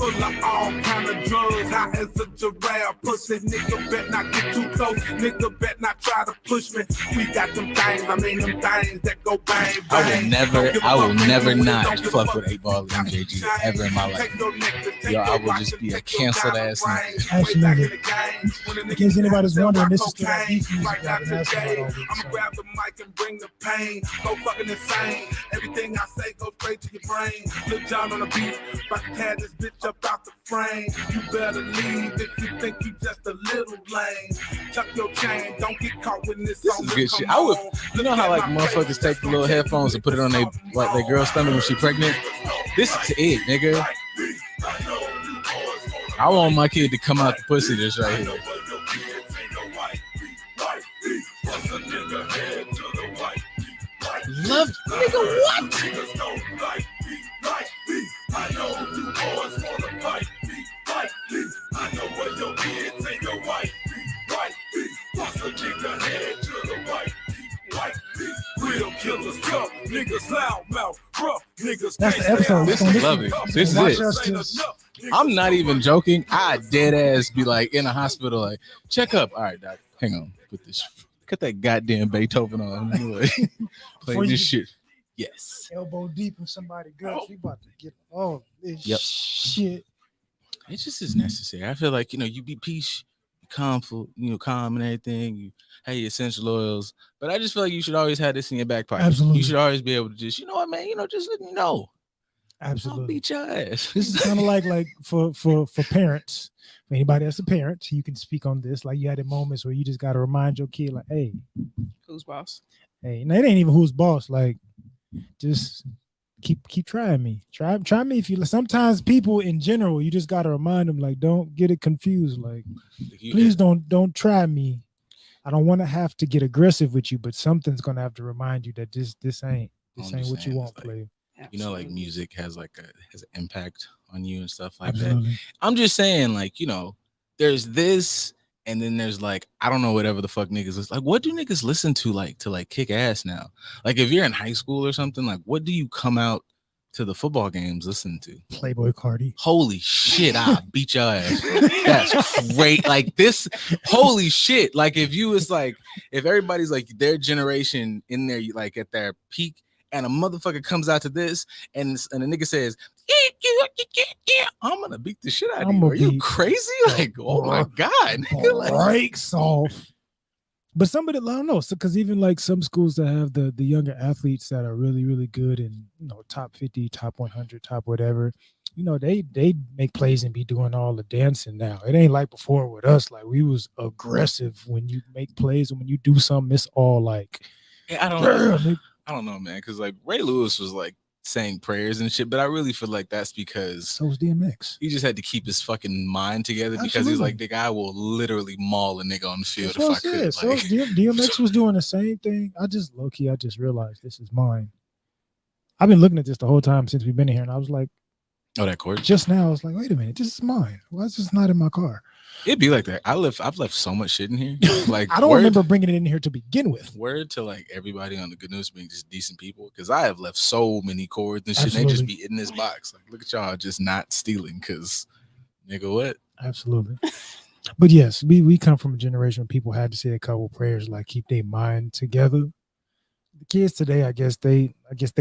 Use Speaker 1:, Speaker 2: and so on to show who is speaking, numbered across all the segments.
Speaker 1: full of all kind of drugs, high as a giraffe. Pussy nigga bet not get too close, nigga bet not try to push me. We got them things, I mean them things that go bang, bang.
Speaker 2: I will never not fuck with 8 Ball and MJG ever in my life. Yo, I will just be a canceled ass nigga.
Speaker 3: Absolutely. In case anybody's wondering, this is still that beef music
Speaker 1: right now
Speaker 3: I've been asking about all week.
Speaker 1: I'ma grab the mic and bring the pain. Go fucking insane. Everything I say goes straight to your brain. Lil John on the beat, about to tear this bitch up out the frame. You better leave if you think you just a little lame. Tuck your chain, don't get caught with this.
Speaker 2: This is good shit. I would, you know how like motherfuckers take the little headphones and put it on their like their girl's stomach when she pregnant. This is it, nigga. I want my kid to come out the pussy this right here. Love, nigga, what?
Speaker 3: That's the episode.
Speaker 2: This is lovely. This is it. I'm not even joking. I dead ass be like in a hospital, like check up. All right, doc, hang on. Put this. Cut that goddamn Beethoven on. Play this shit. Yes.
Speaker 3: Elbow deep in somebody's guts. We about to get all this shit.
Speaker 2: It just is necessary. I feel like, you know, you be peace, calm and everything. You have your essential oils. But I just feel like you should always have this in your back pocket.
Speaker 3: Absolutely.
Speaker 2: You should always be able to just, you know what, man, you know, just let me know.
Speaker 3: Absolutely.
Speaker 2: I'll beat your ass.
Speaker 3: This is kind of like for parents. For anybody that's a parent, you can speak on this. Like you had moments where you just got to remind your kid, like, hey,
Speaker 2: who's boss?
Speaker 3: Hey, no, it ain't even who's boss. Like, just keep trying me. Try me if you. Sometimes people in general, you just got to remind them, like, don't get it confused. Like, please don't try me. I don't want to have to get aggressive with you, but something's gonna have to remind you that this ain't what you want, play.
Speaker 2: You know, like music has an impact on you and stuff like
Speaker 3: Absolutely.
Speaker 2: that. I'm just saying, like, you know, there's this, and then there's like, I don't know, whatever the fuck niggas listen. Like, what do niggas listen to kick ass now? Like, if you're in high school or something, like, what do you come out to the football games listening to?
Speaker 3: Playboy Cardi.
Speaker 2: Holy shit, I beat your ass. That's great. Like this, holy shit. Like if everybody's like their generation in there, like at their peak, and a motherfucker comes out to this, and a nigga says, yeah, I'm gonna beat the shit out of you. Are you crazy? Like, oh my god, nigga, like,
Speaker 3: breaks off. But somebody, I don't know, because even like some schools that have the younger athletes that are really, really good and, you know, top 50, top 100, top whatever, you know, they make plays and be doing all the dancing now. It ain't like before with us. Like we was aggressive when you make plays, and when you do something, it's all like,
Speaker 2: I don't know, man, because like Ray Lewis was like saying prayers and shit, but I really feel like that's because
Speaker 3: so was DMX.
Speaker 2: He just had to keep his fucking mind together. Absolutely. Because he's like, the guy will literally maul a nigga on the field if I could.
Speaker 3: So DMX was doing the same thing. I just realized this is mine. I've been looking at this the whole time since we've been here, and I was like,
Speaker 2: oh, that chord.
Speaker 3: Just now I was like, wait a minute, this is mine. Why is this not in my car?
Speaker 2: It'd be like that. I've left so much shit in here. Like
Speaker 3: I don't remember bringing it in here to begin with.
Speaker 2: Word to like everybody on the Good News being just decent people, because I have left so many chords and shit.
Speaker 3: Absolutely.
Speaker 2: They just be in this box. Like, look at y'all just not stealing, because nigga, what?
Speaker 3: Absolutely. But yes, we come from a generation where people had to say a couple prayers, like keep their mind together. The kids today, I guess they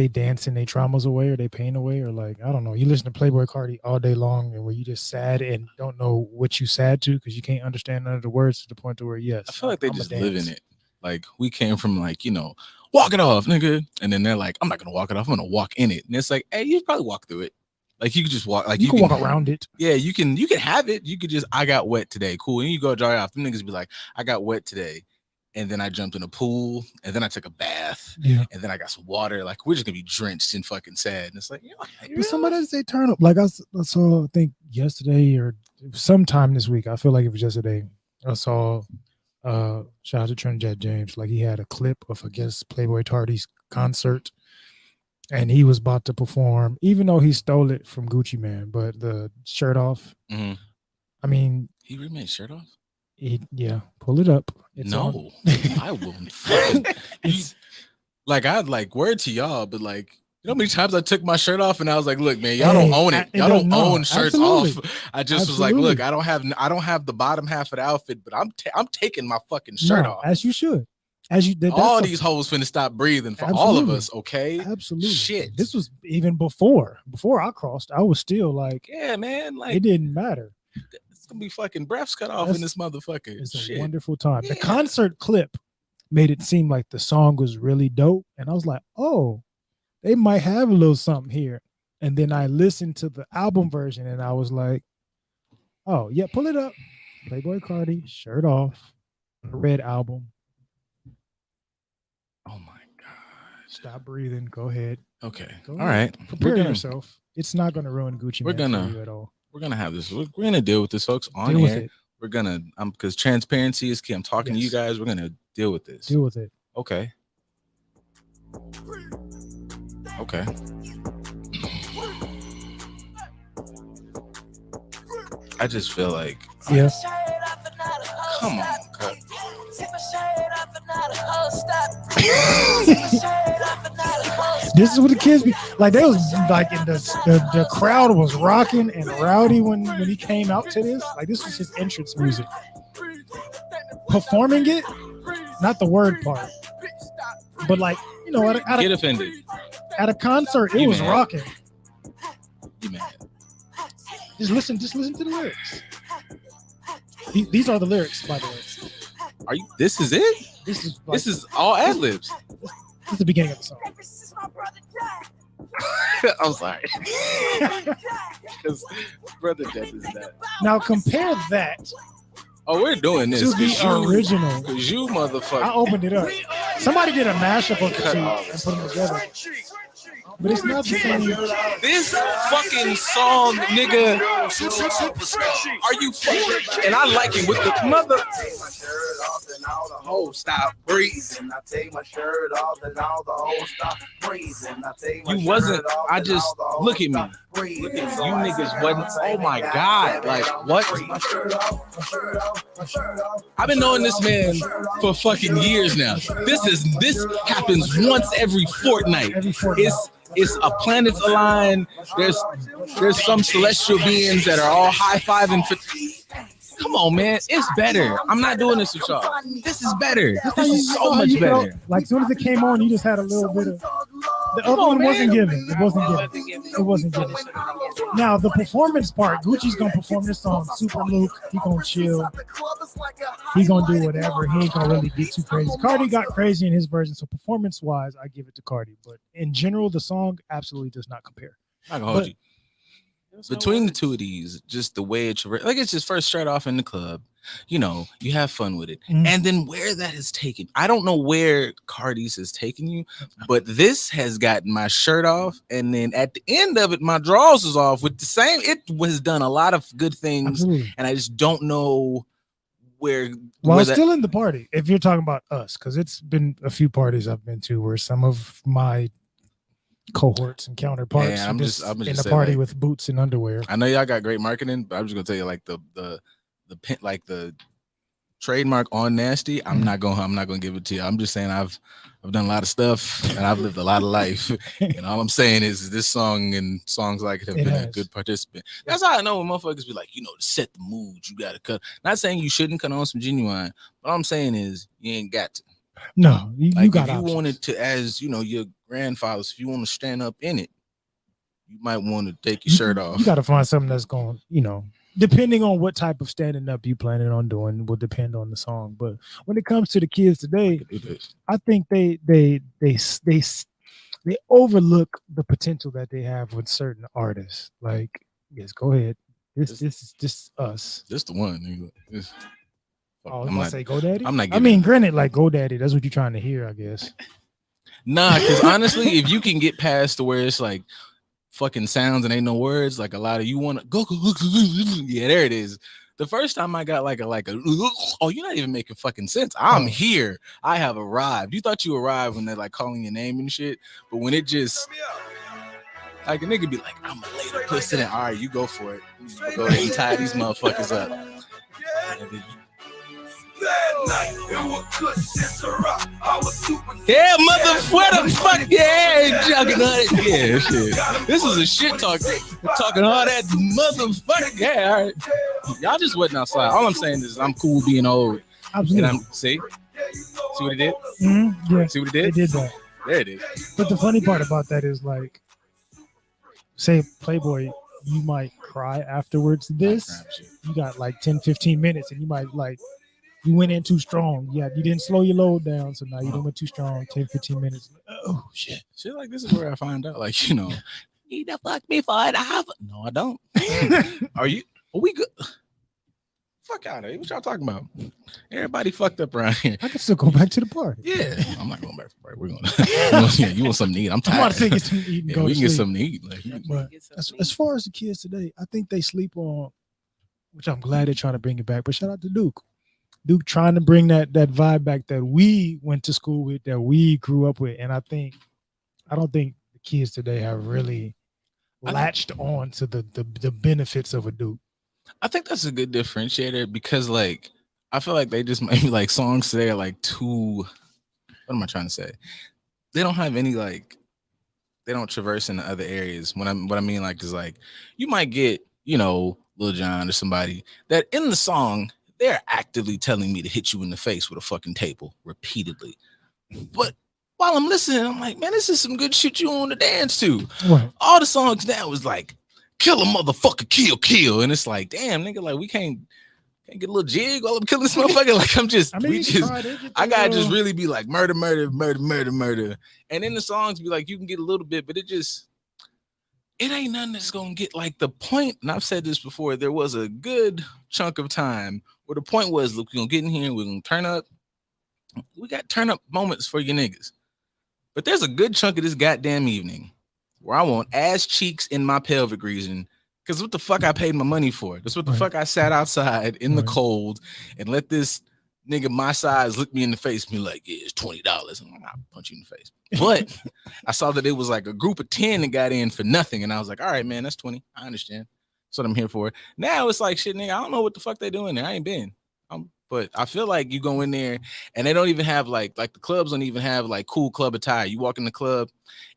Speaker 3: dancing their traumas away or they pain away, or like, I don't know. You listen to Playboy Cardi all day long, and where you just sad and don't know what you sad to because you can't understand none of the words, to the point to where, yes,
Speaker 2: I feel like they just live in it. Like we came from like, you know, walk it off, nigga, and then they're like, I'm not gonna walk it off, I'm gonna walk in it, and it's like, hey, you probably walk through it. Like you could just walk, like
Speaker 3: you can walk around it.
Speaker 2: Yeah, you can have it. You could just, I got wet today, cool, and you go dry off. Them niggas be like, I got wet today. And then I jumped in a pool, and then I took a bath, and then I got some water. Like, we're just gonna be drenched in fucking sad. And it's like, you know,
Speaker 3: but somebody say turn up. Like I saw, I think yesterday or sometime this week. I feel like it was yesterday. I saw shout out to Trinidad James. Like he had a clip of, I guess, Playboy Cardi's concert, and he was about to perform, even though he stole it from Gucci Man. But the shirt off.
Speaker 2: Mm-hmm.
Speaker 3: I mean,
Speaker 2: he remade shirt off.
Speaker 3: Pull it up.
Speaker 2: I wouldn't. Like, I'd like word to y'all, but like You know how many times I took my shirt off and I was like, "Look, man, y'all don't own it. Y'all don't own shirts off." I just was like, "Look, I don't have the bottom half of the outfit, but I'm taking my fucking shirt off."
Speaker 3: As you should.
Speaker 2: All these hoes finna stop breathing for all of us, okay?
Speaker 3: Absolutely.
Speaker 2: Shit.
Speaker 3: This was even before I crossed. I was still like,
Speaker 2: yeah, man. Like
Speaker 3: it didn't matter.
Speaker 2: It's gonna be fucking breaths cut off in this motherfucker.
Speaker 3: It's a wonderful time. Yeah. The concert clip made it seem like the song was really dope, and I was like, oh, they might have a little something here. And then I listened to the album version, and I was like, oh yeah, pull it up. Playboy Cardi, shirt off, Red album.
Speaker 2: Oh my god!
Speaker 3: Stop breathing. Go ahead.
Speaker 2: Okay.
Speaker 3: Go
Speaker 2: all
Speaker 3: ahead.
Speaker 2: right.
Speaker 3: Prepare yourself. It's not going to ruin Gucci Mane for you at all.
Speaker 2: We're gonna have this. We're gonna deal with this, folks. On air. We're gonna. Because transparency is key. I'm talking to you guys. We're gonna deal with this.
Speaker 3: Deal with it.
Speaker 2: Okay. Okay. I just feel like.
Speaker 3: Yes.
Speaker 2: Come on. Cut.
Speaker 3: This is what the kids be like. They was like in the crowd was rocking and rowdy when he came out to this. Like this was his entrance music. Performing it, not the word part, but like
Speaker 2: get offended
Speaker 3: at a concert. It was rocking.
Speaker 2: You mad?
Speaker 3: Just listen to the lyrics. These are the lyrics, by the way.
Speaker 2: Are you? This is it. This is all ad libs.
Speaker 3: This is the beginning of the song.
Speaker 2: I'm sorry. Because Brother Death is that.
Speaker 3: Now compare that.
Speaker 2: Oh, we're doing this.
Speaker 3: To the original.
Speaker 2: Because you motherfucker.
Speaker 3: I opened it up. Somebody did a mashup of the two and put them together. But it's not the same.
Speaker 2: This fucking song, nigga. Are you fucking? And I like it with the mother. Oh, stop breathing. I take my shirt off and all the whole stop breathing. You wasn't. I just look at me. Look at you niggas wasn't. Oh my god! Like what? I've been knowing this man for fucking years now. This happens once every fortnight. It's a planets align. There's some celestial beings that are all high-fiving. Come on, man. It's better. I'm not doing this with y'all. This is better. This is so much better.
Speaker 3: Like, as soon as it came on, you just had a little bit of... The other one wasn't given. It wasn't given. Now, the performance part, Gucci's going to perform this song, Super Luke. He going to chill. He going to do whatever. He ain't going to really get too crazy. Cardi got crazy in his version, so performance-wise, I give it to Cardi. But in general, the song absolutely does not compare.
Speaker 2: I can hold you. Between the two of these, just the way it's like, it's just first start off in the club, you have fun with it, and then where that has taken, I don't know where Cardi's has taken you, but this has gotten my shirt off, and then at the end of it, my drawers is off with the same. It was done a lot of good things, and I just don't know where.
Speaker 3: Well, still in the party, if you're talking about us, because it's been a few parties I've been to where some of my cohorts and counterparts I'm just in a party with boots and underwear.
Speaker 2: I know y'all got great marketing, but I'm just gonna tell you, like the pin, like the trademark on nasty, I'm not gonna give it to you. I'm just saying I've done a lot of stuff and I've lived a lot of life, and all I'm saying is this song and songs like it have been a good participant. That's how I know when motherfuckers be like, to set the mood, you gotta cut. Not saying you shouldn't cut on some Genuine, but all I'm saying is you ain't got to.
Speaker 3: No, you got
Speaker 2: if you
Speaker 3: options.
Speaker 2: wanted to, as your grandfathers, if you want to stand up in it, you might want to take your shirt off.
Speaker 3: You got to find something that's going, depending on what type of standing up you planning on doing, will depend on the song. But when it comes to the kids today, I think they overlook the potential that they have with certain artists. Like, yes, go ahead. This is just us.
Speaker 2: This the one.
Speaker 3: Oh, I'm not say GoDaddy.
Speaker 2: I'm not.
Speaker 3: I mean, granted, like GoDaddy, that's what you're trying to hear, I guess.
Speaker 2: Nah, because honestly, if you can get past to where it's like fucking sounds and ain't no words, like a lot of you want to go, yeah, there it is. The first time I got like a oh, you're not even making fucking sense. I'm here. I have arrived. You thought you arrived when they're like calling your name and shit, but when it just like a nigga be like, I'm gonna lay the pussy in. All right, you go for it. Go ahead and tie these motherfuckers up.
Speaker 1: night. It was good shit, Ciroc. I was super.
Speaker 2: Yeah, motherfucker, yeah, talking all that, yeah, shit. This is a shit talk. We're talking all that motherfucker, yeah. All right. Y'all just wasn't outside. All I'm saying is I'm cool being old.
Speaker 3: Absolutely.
Speaker 2: And see what it did?
Speaker 3: Yeah.
Speaker 2: See what it did?
Speaker 3: It did that.
Speaker 2: There it is.
Speaker 3: But the funny part about that is, like, say Playboy, you might cry afterwards. This, you got like 10, 15 minutes, and you might like, you went in too strong. Yeah, you didn't slow your load down, so now you done went too strong. 10, 15 minutes. Oh shit!
Speaker 2: Shit like this is where I find out, like, you know, need to fuck me for an hour. No, I don't. Are we good? Fuck out of here. What y'all talking about? Everybody fucked up around here.
Speaker 3: I can still go back to the party.
Speaker 2: Yeah, I'm not going back to the party. We're going. You want something to eat? I'm tired.
Speaker 3: I want to get something to eat and go
Speaker 2: we
Speaker 3: to
Speaker 2: can get
Speaker 3: sleep.
Speaker 2: something to eat. Like,
Speaker 3: But as far as the kids today, I think they sleep on, which I'm glad they're trying to bring it back. But shout out to Duke. Duke trying to bring that vibe back that we went to school with, that we grew up with. And I don't think the kids today have really latched on to the benefits of a Duke.
Speaker 2: I think that's a good differentiator because, like, I feel like they just maybe like songs today are like too. What am I trying to say? They don't have any, like, they don't traverse into other areas. What I mean, like, is like you might get, you know, Lil Jon or somebody that in the song they're actively telling me to hit you in the face with a fucking table repeatedly, but while I'm listening, I'm like, man, this is some good shit you want to dance to.
Speaker 3: Right.
Speaker 2: All the songs now is like, kill a motherfucker, kill, and it's like, damn, nigga, like we can't get a little jig while I'm killing this motherfucker. Like I gotta just really be like murder, and then the songs be like, you can get a little bit, but it ain't nothing that's gonna get like the point. And I've said this before. There was a good chunk of time where the point was, look, we're gonna get in here, we're gonna turn up. We got turn up moments for you niggas, but there's a good chunk of this goddamn evening where I want ass cheeks in my pelvic region, because what the fuck I paid my money for? That's what the fuck I sat outside in the cold and let this nigga my size look me in the face and be like, yeah, it's $20. I'm like, I'll punch you in the face. But I saw that it was like a group of 10 that got in for nothing. And I was like, all right, man, that's 20. I understand. That's what I'm here for. Now it's like, shit, nigga, I don't know what the fuck they doing there. I ain't been. But I feel like you go in there and they don't even have like the clubs don't even have like cool club attire. You walk in the club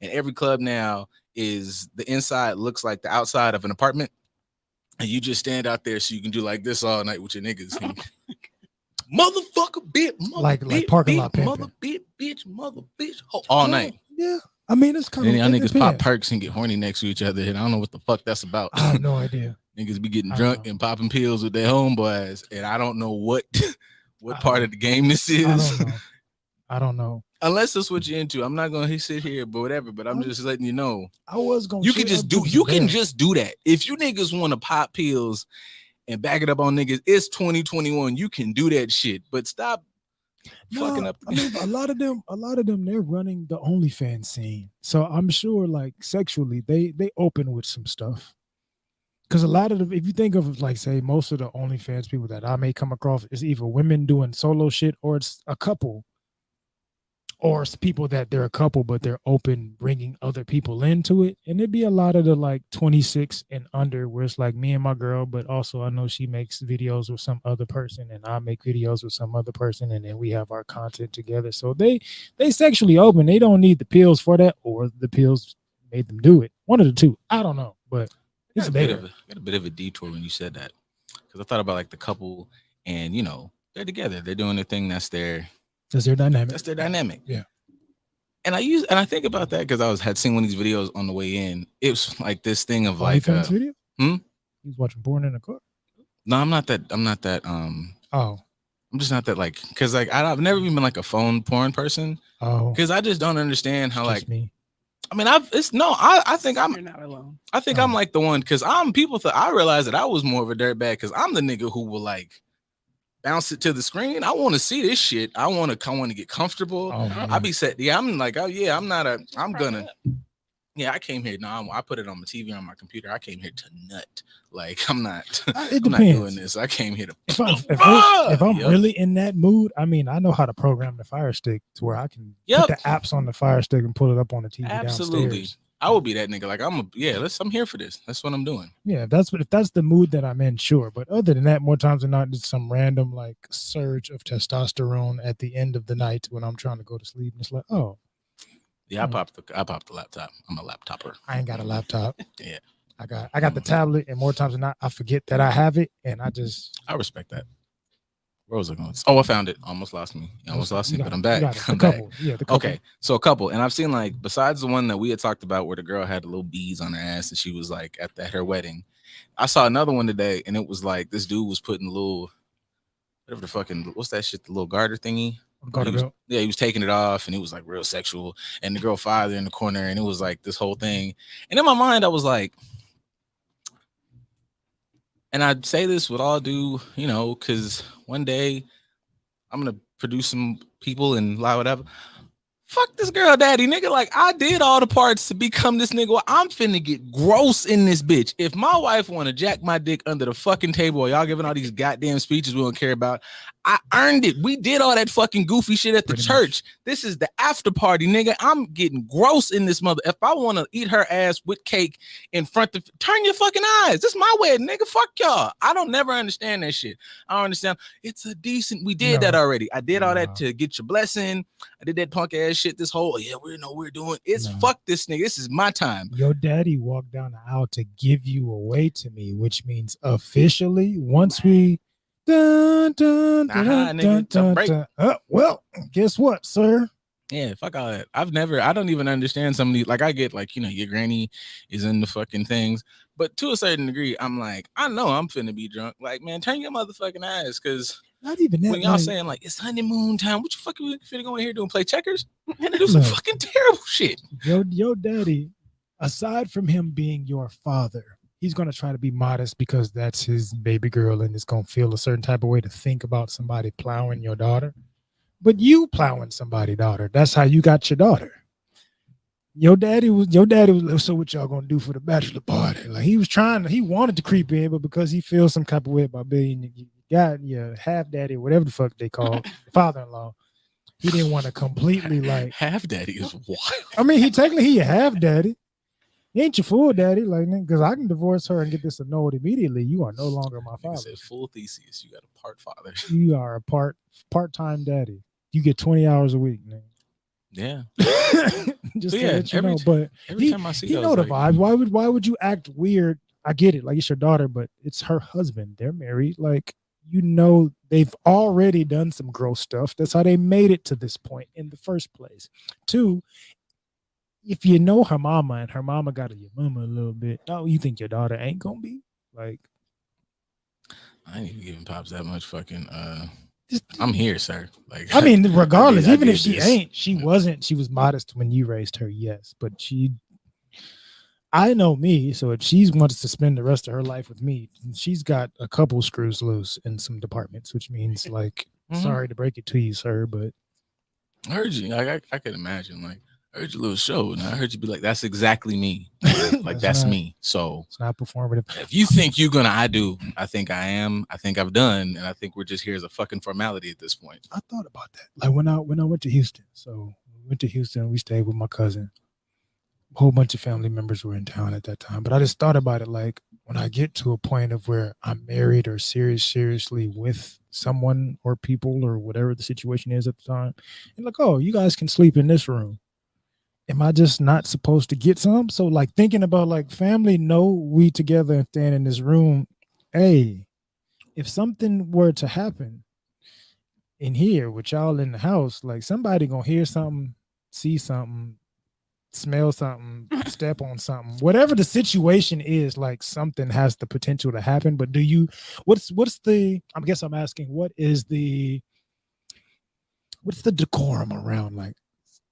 Speaker 2: and every club now is the inside looks like the outside of an apartment. And you just stand out there so you can do like this all night with your niggas. Motherfucker, bitch,
Speaker 3: like parking lot pimping.
Speaker 2: mother bitch, all night.
Speaker 3: Yeah. I mean, it's kind of.
Speaker 2: Y'all niggas pop perks and get horny next to each other. And I don't know what the fuck that's about.
Speaker 3: I have no idea.
Speaker 2: Niggas be getting drunk and popping pills with their homeboys, and I don't know what part of the game this is.
Speaker 3: I don't know.
Speaker 2: Unless that's what you're into. I'm not gonna sit here, but whatever. But I'm just letting you know.
Speaker 3: I was gonna.
Speaker 2: You can just do that. If you niggas want to pop pills and back it up on niggas, it's 2021. You can do that shit, but stop fucking up.
Speaker 3: I mean, a lot of them, they're running the OnlyFans scene, so I'm sure, like, sexually, they open with some stuff. Because a lot of them, if you think of, like, say, most of the OnlyFans people that I may come across is either women doing solo shit, or it's a couple, or it's people that they're a couple but they're open bringing other people into it. And it'd be a lot of the like 26 and under, where it's like me and my girl, but also I know she makes videos with some other person and I make videos with some other person, and then we have our content together. So they sexually open. They don't need the pills for that, or the pills made them do it. One of the two. I don't know, but it's there.
Speaker 2: Got a bit of a detour when you said that, because I thought about like the couple, and you know, they're together, they're doing their thing. That's their dynamic.
Speaker 3: Yeah.
Speaker 2: And I think about that because had seen one of these videos on the way in. It was like this thing of like
Speaker 3: video. He's watching porn in the car.
Speaker 2: No, I'm not that.
Speaker 3: Oh.
Speaker 2: I'm just not that, like, because like I've never even been like a phone porn person.
Speaker 3: Oh.
Speaker 2: Because I just don't understand how, like,
Speaker 3: me.
Speaker 2: I mean, I think I'm.
Speaker 4: You're not alone.
Speaker 2: I think I'm like the one, because I realized that I was more of a dirtbag because I'm the nigga who will like bounce it to the screen. I want to see this shit. I want to get comfortable. I be set. Yeah, I'm like, oh yeah, I came here. No, I put it on my TV on my computer. I came here to nut. Like, I'm not. I'm not doing this. I came here to.
Speaker 3: If I'm really in that mood, I mean, I know how to program the Fire Stick to where I can put the apps on the Fire Stick and pull it up on the TV.
Speaker 2: Absolutely.
Speaker 3: Downstairs.
Speaker 2: I would be that nigga. Like I'm here for this. That's what I'm doing.
Speaker 3: Yeah, if that's the mood that I'm in, sure. But other than that, more times than not, it's some random like surge of testosterone at the end of the night when I'm trying to go to sleep. And it's like, oh,
Speaker 2: yeah, I popped the laptop. I'm a laptopper.
Speaker 3: I ain't got a laptop.
Speaker 2: Yeah,
Speaker 3: I got the tablet, and more times than not, I forget that I have it, and I
Speaker 2: respect that. Where was I going? Oh, I found it. Almost lost me. But I'm back. I'm back.
Speaker 3: Yeah, the couple.
Speaker 2: Okay, so a couple, and I've seen like besides the one that we had talked about where the girl had the little beads on her ass and she was like at her wedding. I saw another one today, and it was like this dude was putting little whatever the fucking what's that shit, the little garter thingy. He was taking it off, and it was like real sexual. And the girl father in the corner, and it was like this whole thing. And in my mind, I was like, and I'd say this with all due, because one day I'm gonna produce some people and lie whatever. Fuck this girl daddy, nigga. Like, I did all the parts to become this nigga. I'm finna get gross in this bitch. If my wife want to jack my dick under the fucking table while y'all giving all these goddamn speeches we don't care about, I earned it. We did all that fucking goofy shit at the church. This is the after party, nigga. I'm getting gross in this mother. If I want to eat her ass with cake in front of, turn your fucking eyes. This is my wedding, nigga. Fuck y'all. I don't never understand that shit. I don't understand. It's a decent, we did that already. I did all that to get your blessing. I did that punk ass shit. This whole, we know we're doing. It's fuck this nigga. This is my time.
Speaker 3: Your daddy walked down the aisle to give you away to me, which means officially once we well, guess what, sir?
Speaker 2: Yeah, fuck all that. I don't even understand some of these. Like, I get like, your granny is in the fucking things, but to a certain degree, I'm like, I know I'm finna be drunk. Like, man, turn your motherfucking eyes, because
Speaker 3: not even that.
Speaker 2: When y'all saying like it's honeymoon time, what you fucking finna go in here doing? Play checkers and do some fucking terrible shit.
Speaker 3: Your daddy, aside from him being your father, he's going to try to be modest because that's his baby girl and it's going to feel a certain type of way to think about somebody plowing your daughter. But you plowing somebody's daughter, that's how you got your daughter. Your daddy was, so what y'all going to do for the bachelor party? Like, he wanted to creep in, but because he feels some type of way about being your half daddy, whatever the fuck they call father-in-law, he didn't want to completely like.
Speaker 2: Half daddy is wild.
Speaker 3: I mean, he a half daddy. He ain't your full daddy, like, because I can divorce her and get this annulled immediately. You are no longer my father.
Speaker 2: Said full thesis. You got a part father.
Speaker 3: You are a part-time daddy. You get 20 hours a week, man.
Speaker 2: Yeah.
Speaker 3: Just to let you know. But every time I see you know the vibe. Why would you act weird? I get it. Like, it's your daughter, but it's her husband. They're married. Like, they've already done some gross stuff. That's how they made it to this point in the first place. 2, if you know her mama and her mama got your mama a little bit, you think your daughter ain't gonna be like?
Speaker 2: I ain't even giving pops that much fucking. I'm here, sir. Like,
Speaker 3: I mean, regardless, even if she ain't, she wasn't. She was modest when you raised her, yes, but I know me, so if she wants to spend the rest of her life with me, she's got a couple screws loose in some departments, which means like, sorry to break it to you, sir, but
Speaker 2: I heard you. I can imagine like. I heard your little show, and I heard you be like, "That's exactly me. Like that's me." So
Speaker 3: it's not performative.
Speaker 2: If you think you're gonna, I do. I think I am. I think I've done, and I think we're just here as a fucking formality at this point.
Speaker 3: I thought about that. Like when I went to Houston. So we went to Houston. We stayed with my cousin. A whole bunch of family members were in town at that time. But I just thought about it. Like when I get to a point of where I'm married or seriously with someone or people or whatever the situation is at the time, and like, oh, you guys can sleep in this room. Am I just not supposed to get some? So like thinking about like family, no, we together and stand in this room. Hey, if something were to happen in here with y'all in the house, like somebody gonna hear something, see something, smell something, step on something, whatever the situation is, like something has the potential to happen. But what's the, I guess I'm asking, what's the decorum around like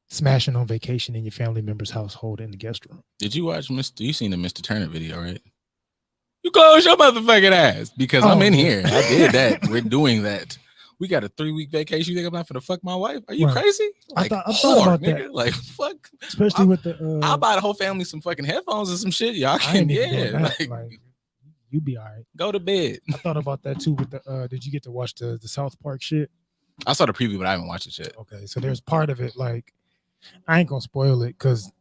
Speaker 3: smashing on vacation in your family member's household in the guest room?
Speaker 2: Did you watch you seen the Mr. Turner video, right? You close your motherfucking ass because I'm in here. I did that. We're doing that. We got a 3-week vacation. You think I'm not gonna fuck my wife? Are you crazy? Like,
Speaker 3: I thought about nigga. That.
Speaker 2: Like, fuck.
Speaker 3: Especially with the
Speaker 2: I'll buy the whole family some fucking headphones and some shit. Y'all can,
Speaker 3: like you be all right.
Speaker 2: Go to bed.
Speaker 3: I thought about that too with the did you get to watch the South Park shit?
Speaker 2: I saw the preview, but I haven't watched it yet.
Speaker 3: Okay, so there's part of it like I ain't gonna spoil it because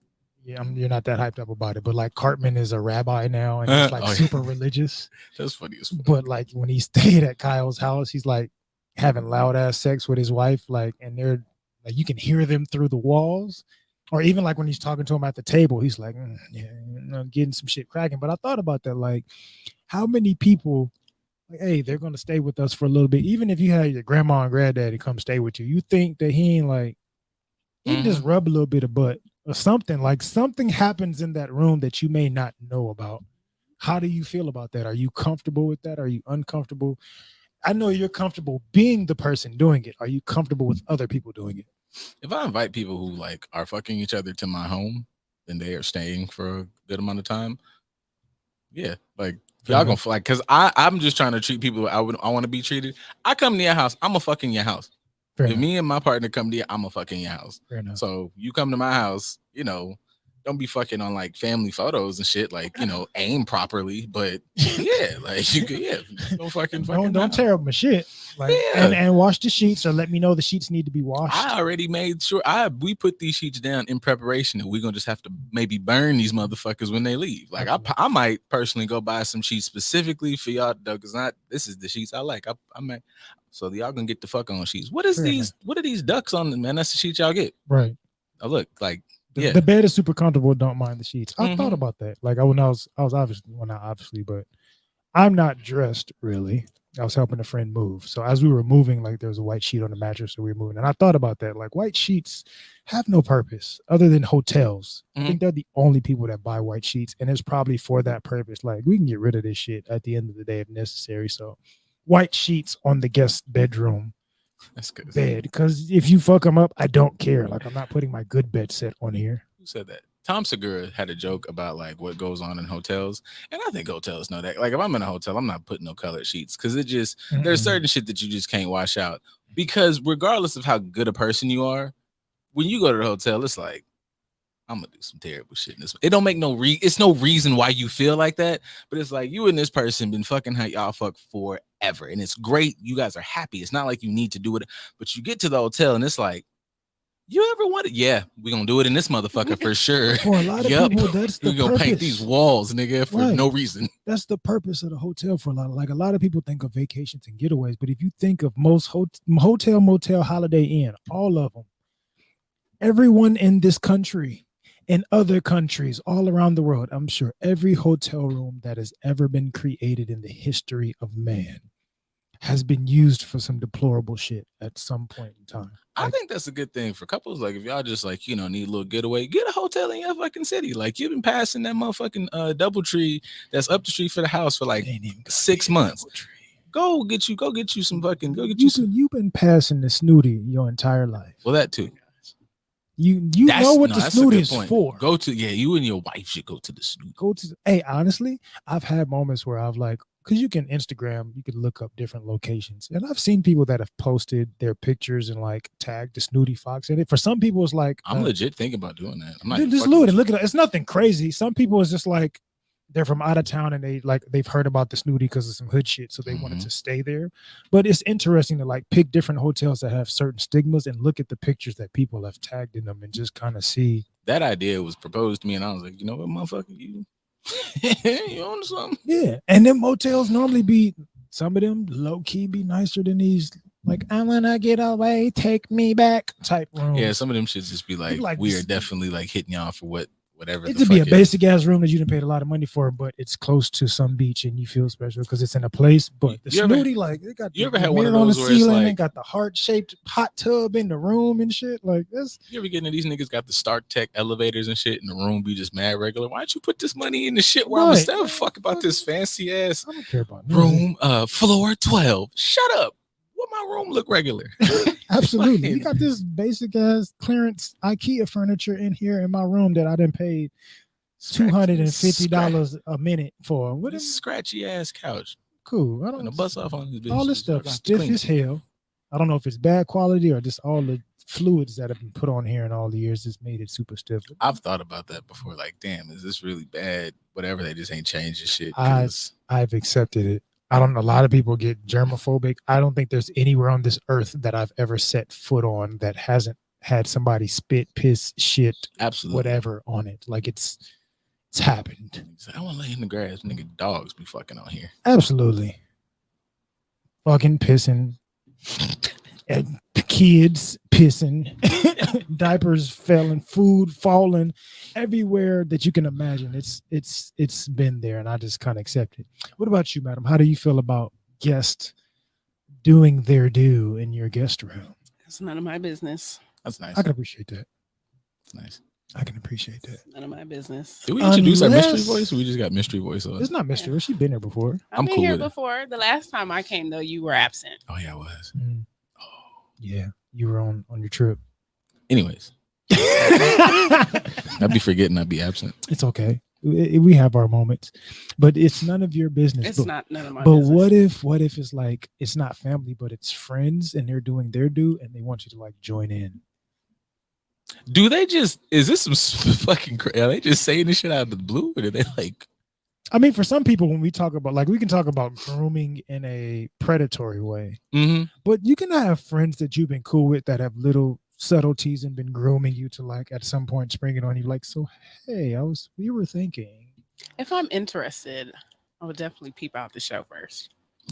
Speaker 3: Yeah, you're not that hyped up about it, but like Cartman is a rabbi now, and he's like
Speaker 2: Oh, yeah.
Speaker 3: super religious.
Speaker 2: That's funny as fuck.
Speaker 3: But like when he stayed at Kyle's house, he's like having loud ass sex with his wife, like, and they're like you can hear them through the walls, or even like when he's talking to him at the table, he's like, yeah, getting some shit cracking. But I thought about that, like, how many people, like, hey, they're gonna stay with us for a little bit, even if you had your grandma and granddaddy come stay with you. You think that he ain't like, he can just rub a little bit of butt or something, like something happens in that room that you may not know about. How do you feel about that? Are you comfortable with that? Are you uncomfortable? I know you're comfortable being the person doing it. Are you comfortable with other people doing it?
Speaker 2: If I invite people who like are fucking each other to my home and they are staying for a good amount of time, yeah, like y'all gonna like, cause I'm just trying to treat people I want to be treated. I come to your house, I'm a fucking your house. If me and my partner come to you, I'm a fucking your house. So you come to my house, you know, don't be fucking on like family photos and shit, like, you know, aim properly, but yeah, like you could, don't
Speaker 3: tear up my shit, like, and wash the sheets, or let me know the sheets need to be washed.
Speaker 2: I already made sure we put these sheets down in preparation, and we're gonna just have to maybe burn these motherfuckers when they leave. Like I might personally go buy some sheets specifically for y'all, though, because this is the sheets I like. I might, so y'all gonna get the fuck on sheets. What is these? What are these ducks on them, man? That's the sheets y'all get,
Speaker 3: right?
Speaker 2: Oh, look, like
Speaker 3: the bed is super comfortable. Don't mind the sheets. I thought about that. Like I was obviously, well, not obviously, but I'm not dressed really. I was helping a friend move. So as we were moving, like there was a white sheet on the mattress, so we were moving. And I thought about that. Like white sheets have no purpose other than hotels. I think they're the only people that buy white sheets, and it's probably for that purpose. Like we can get rid of this shit at the end of the day if necessary. So white sheets on the guest bedroom.
Speaker 2: That's good.
Speaker 3: Bed, because if you fuck them up, I don't care. Like I'm not putting my good bed set on here.
Speaker 2: Who said that? Tom Segura had a joke about like what goes on in hotels, and I think hotels know that. Like if I'm in a hotel, I'm not putting no colored sheets because it just there's certain shit that you just can't wash out. Because regardless of how good a person you are, when you go to the hotel, it's like I'm gonna do some terrible shit in this. It don't make it's no reason why you feel like that, but it's like you and this person been fucking how y'all fuck forever, and it's great. You guys are happy. It's not like you need to do it, but you get to the hotel and it's like, you ever wanted? Yeah, we gonna do it in this motherfucker for sure.
Speaker 3: For a lot of people, that's the
Speaker 2: gonna paint these walls, nigga, for no reason.
Speaker 3: That's the purpose of the hotel for a lot of people think of vacations and getaways, but if you think of most hotel, motel, Holiday Inn, all of them, everyone in this country, in other countries all around the world, I'm sure every hotel room that has ever been created in the history of man has been used for some deplorable shit at some point in time.
Speaker 2: I think that's a good thing for couples. Like if y'all just like, you know, need a little getaway, get a hotel in your fucking city. Like you've been passing that motherfucking DoubleTree that's up the street for the house for like 6 months. Go get you some fucking
Speaker 3: You've been passing the snooty your entire life.
Speaker 2: Well, that too.
Speaker 3: You know what the snooty is for.
Speaker 2: Go to, you and your wife should go to the snooty.
Speaker 3: Hey, honestly, I've had moments where I've like, because you can Instagram, you can look up different locations, and I've seen people that have posted their pictures and like tagged the Snooty Fox in it. For some people, it's like
Speaker 2: I'm legit thinking about doing that. I'm not
Speaker 3: just look at it. It's nothing crazy. Some people, it's just like they're from out of town and they've heard about the Snooty because of some hood shit, so they wanted to stay there. But it's interesting to like pick different hotels that have certain stigmas and look at the pictures that people have tagged in them and just kind of see.
Speaker 2: That idea was proposed to me, and I was like, you know what, motherfucker, you own something.
Speaker 3: Yeah, and them motels normally be, some of them low key be nicer than these. Like I wanna get away, take me back type rooms.
Speaker 2: Yeah, some of them should just be like we are definitely like hitting y'all for whatever.
Speaker 3: It could be a basic ass room that you done paid a lot of money for, but it's close to some beach and you feel special because it's in a place. But the Snooty, like they got the mirror on the ceiling, they got the heart-shaped hot tub in the room and shit. Like this.
Speaker 2: You ever getting these niggas got the Stark Tech elevators and shit, and the room be just mad regular? Why don't you put this money in the shit where I'm instead of fuck about this fancy ass
Speaker 3: I don't care about
Speaker 2: room, floor 12. Shut up. What my room look regular?
Speaker 3: Absolutely. We got this basic ass clearance IKEA furniture in here in my room that I done paid $250 a minute for. What
Speaker 2: is scratchy ass couch?
Speaker 3: Cool. I don't
Speaker 2: know. Bust off on this
Speaker 3: all this stuff stiff as hell. I don't know if it's bad quality or just all the fluids that have been put on here in all the years just made it super stiff.
Speaker 2: I've thought about that before. Like, damn, is this really bad? Whatever, they just ain't changing shit.
Speaker 3: I've accepted it. I don't know. A lot of people get germophobic. I don't think there's anywhere on this earth that I've ever set foot on that hasn't had somebody spit, piss, shit,
Speaker 2: Absolutely.
Speaker 3: whatever on it. Like it's happened.
Speaker 2: I want to lay in the grass, nigga. Dogs be fucking out here.
Speaker 3: Absolutely. Fucking pissing. And kids pissing. Diapers falling, food falling everywhere that you can imagine. It's been there, and I just can't accept it. What about you, madam? How do you feel about guests doing their due in your guest room?
Speaker 4: It's none of my business.
Speaker 2: That's nice.
Speaker 3: I can appreciate that.
Speaker 2: That's nice.
Speaker 3: I can appreciate that.
Speaker 4: None of my business.
Speaker 2: Did we introduce our mystery
Speaker 3: Unless-
Speaker 2: voice? Or we just got mystery voice on.
Speaker 3: It's not mystery. She's been here before.
Speaker 4: I've
Speaker 2: I'm
Speaker 4: been
Speaker 2: cool
Speaker 4: here
Speaker 2: with it.
Speaker 4: before. The last time I came, though, you were absent.
Speaker 2: Oh yeah, I was.
Speaker 3: Mm,
Speaker 2: Oh.
Speaker 3: yeah, you were on your trip.
Speaker 2: Anyways, I'd be forgetting I'd be absent.
Speaker 3: It's okay. We have our moments, but it's none of your business.
Speaker 4: It's
Speaker 3: but,
Speaker 4: not none of my
Speaker 3: but
Speaker 4: business.
Speaker 3: what if it's like it's not family, but it's friends, and they're doing their due, and they want you to like join in?
Speaker 2: Do they just? Is this some fucking? Are they just saying this shit out of the blue, or are they like?
Speaker 3: I mean, for some people, when we talk about like we can talk about grooming in a predatory way,
Speaker 2: Mm-hmm.
Speaker 3: but you can have friends that you've been cool with that have little subtleties and been grooming you to like at some point spring it on you like, so hey, we were thinking.
Speaker 4: If I'm interested, I would definitely peep out the show first.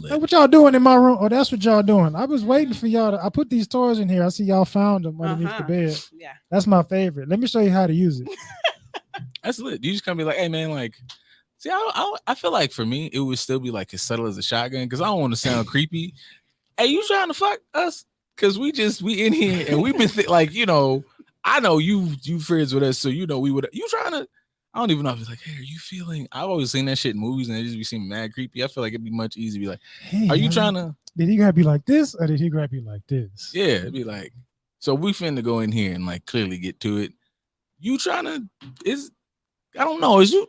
Speaker 3: Hey, what y'all doing in my room? Oh, that's what y'all doing. I was waiting for y'all I put these toys in here. I see y'all found them underneath the bed.
Speaker 4: Yeah.
Speaker 3: That's my favorite. Let me show you how to use it.
Speaker 2: That's lit. You just come be like, hey man, like, see, I feel like for me, it would still be like as subtle as a shotgun because I don't want to sound creepy. Hey, you trying to fuck us? Because we in here and we've been like, you know, I know you friends with us, so you know we would. You trying to? I don't even know if it's like, hey, are you feeling? I've always seen that shit in movies and it just be seeming mad creepy. I feel like it'd be much easier to be like,
Speaker 3: Hey,
Speaker 2: are you trying to?
Speaker 3: Did he grab you like this or did he grab you like this?
Speaker 2: Yeah, it'd be like, so we finna go in here and like clearly get to it. You trying to? I don't know. Is you?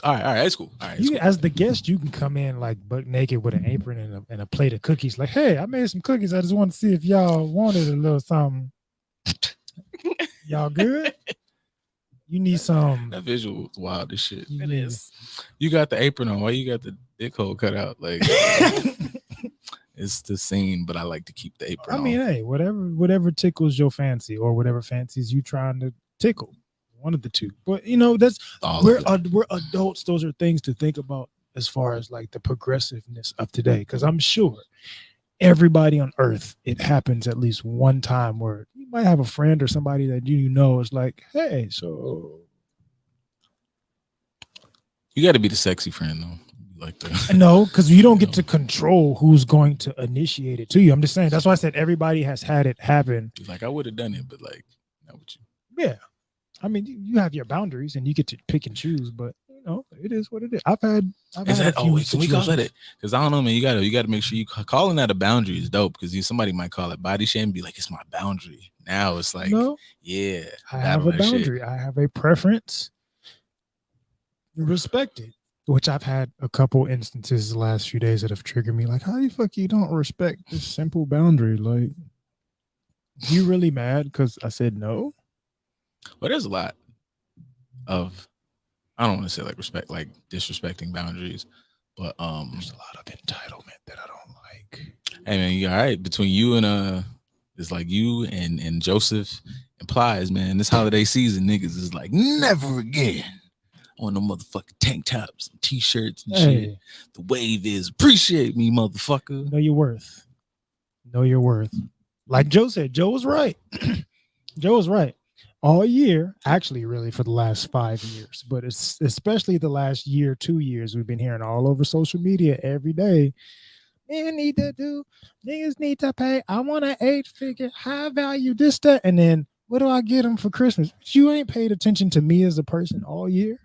Speaker 2: All right, it's cool. All right, it's
Speaker 3: You,
Speaker 2: cool.
Speaker 3: as the guest, you can come in like butt naked with an apron and a plate of cookies. Like, hey, I made some cookies. I just want to see if y'all wanted a little something. Y'all good? You need some.
Speaker 2: That visual was wild as shit.
Speaker 3: You
Speaker 4: It
Speaker 3: need-
Speaker 4: is.
Speaker 2: You got the apron on. Why you got the dick hole cut out? Like it's the scene, but I like to keep the apron
Speaker 3: I mean,
Speaker 2: on.
Speaker 3: hey, whatever tickles your fancy or whatever fancies you trying to tickle. One of the two. But you know, that's
Speaker 2: All
Speaker 3: we're
Speaker 2: of it.
Speaker 3: we're adults. Those are things to think about as far as like the progressiveness of today. Because I'm sure everybody on earth, it happens at least one time where you might have a friend or somebody that you know is like, hey, so
Speaker 2: You got to be the sexy friend though. Like the
Speaker 3: no, because you don't get to control who's going to initiate it to you. I'm just saying that's why I said everybody has had it happen.
Speaker 2: like I would have done it, but like not with you.
Speaker 3: Yeah. I mean, you have your boundaries and you get to pick and choose, but you know, it is what it is. I've had
Speaker 2: Is
Speaker 3: a
Speaker 2: that?
Speaker 3: few
Speaker 2: Oh wait, can we call that
Speaker 3: situations.
Speaker 2: it? Because I don't know, man. You gotta make sure you calling that a boundary is dope. Because somebody might call it body shame, and be like, it's my boundary. Now it's like,
Speaker 3: No,
Speaker 2: yeah,
Speaker 3: I have a
Speaker 2: battle that shit.
Speaker 3: boundary. I have a preference. Respect it. Which I've had a couple instances the last few days that have triggered me. Like, how the fuck you don't respect this simple boundary? Like, you really mad because I said no?
Speaker 2: But there's a lot of, I don't want to say like respect, like disrespecting boundaries, but
Speaker 3: There's a lot of entitlement that I don't like.
Speaker 2: hey man, you all right? Between you and it's like you and Joseph implies, man, this holiday season, niggas is like never again on the motherfucking tank tops and t-shirts and shit.
Speaker 3: Hey,
Speaker 2: The wave is appreciate me, motherfucker.
Speaker 3: know your worth. Know your worth. Like Joe said, Joe was right. Joe was right. All year, actually, really for the last 5 years, but it's especially the last year, 2 years, we've been hearing all over social media every day. Niggas need to pay. I want an 8-figure, high value, this, that. And then what do I get them for Christmas? You ain't paid attention to me as a person all year.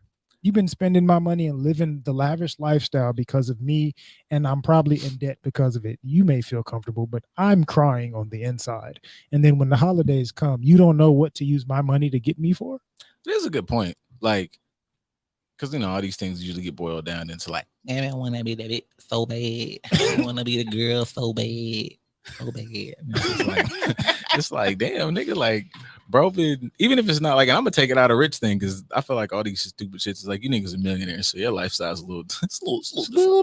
Speaker 3: You've been spending my money and living the lavish lifestyle because of me, and I'm probably in debt because of it. You may feel comfortable, but I'm crying on the inside. And then when the holidays come, you don't know what to use my money to get me for?
Speaker 2: There's a good point. Like, because you know, all these things usually get boiled down into like, man, I want to be that bit so bad. I want to be the girl so bad. So bad. It's like, damn, nigga, like, bro, even if it's not like, I'm gonna take it out of rich thing because I feel like all these stupid shits is like, you niggas are millionaires, so your lifestyle's a little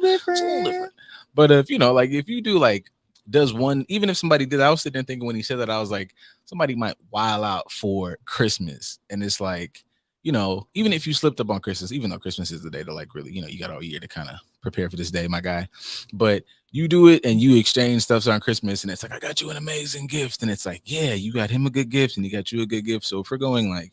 Speaker 2: different. But if you know, like, if you do like does one, even if somebody did, I was sitting there thinking when he said that, I was like, somebody might wild out for Christmas. And it's like, you know, even if you slipped up on Christmas, even though Christmas is the day to like really, you know, you got all year to kind of prepare for this day, my guy. But you do it and you exchange stuff on Christmas and it's like, I got you an amazing gift. And it's like, yeah, you got him a good gift and he got you a good gift. So if we're going like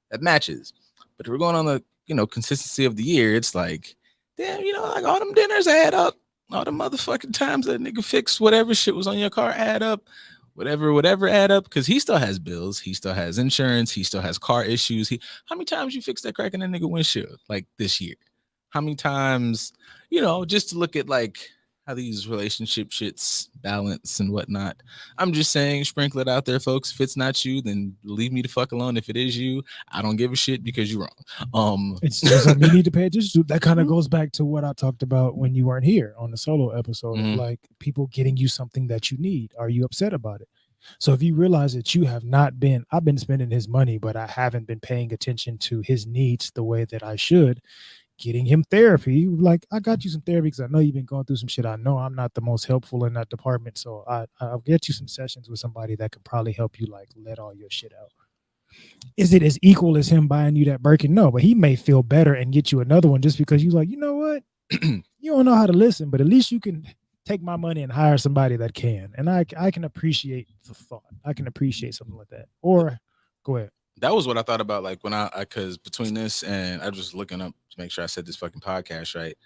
Speaker 2: that matches, but if we're going on the, you know, consistency of the year, it's like, damn, you know, like all them dinners add up. All the motherfucking times that nigga fixed whatever shit was on your car add up. Whatever add up, because he still has bills, he still has insurance, he still has car issues. How many times you fixed that crack in that nigga windshield like this year? How many times, you know, just to look at like how these relationship shits balance and whatnot. I'm just saying, sprinkle it out there, folks. If it's not you, then leave me the fuck alone. If it is you, I don't give a shit because you're wrong.
Speaker 3: It's just something you need to pay attention to. That kind of goes back to what I talked about when you weren't here on the solo episode, of like people getting you something that you need. Are you upset about it? So if you realize that you have not been, I've been spending his money, but I haven't been paying attention to his needs the way that I should. Getting him therapy, like, I got you some therapy because I know you've been going through some shit. I know I'm not the most helpful in that department, so I'll get you some sessions with somebody that could probably help you like let all your shit out. Is it as equal as him buying you that Birkin? No, but he may feel better and get you another one just because you're like, you know what, you don't know how to listen, but at least you can take my money and hire somebody that can. And I can appreciate the thought. I can appreciate something like that. Or go ahead.
Speaker 2: That was what I thought about, like when I because between this and I was just looking up to make sure I said this fucking podcast right.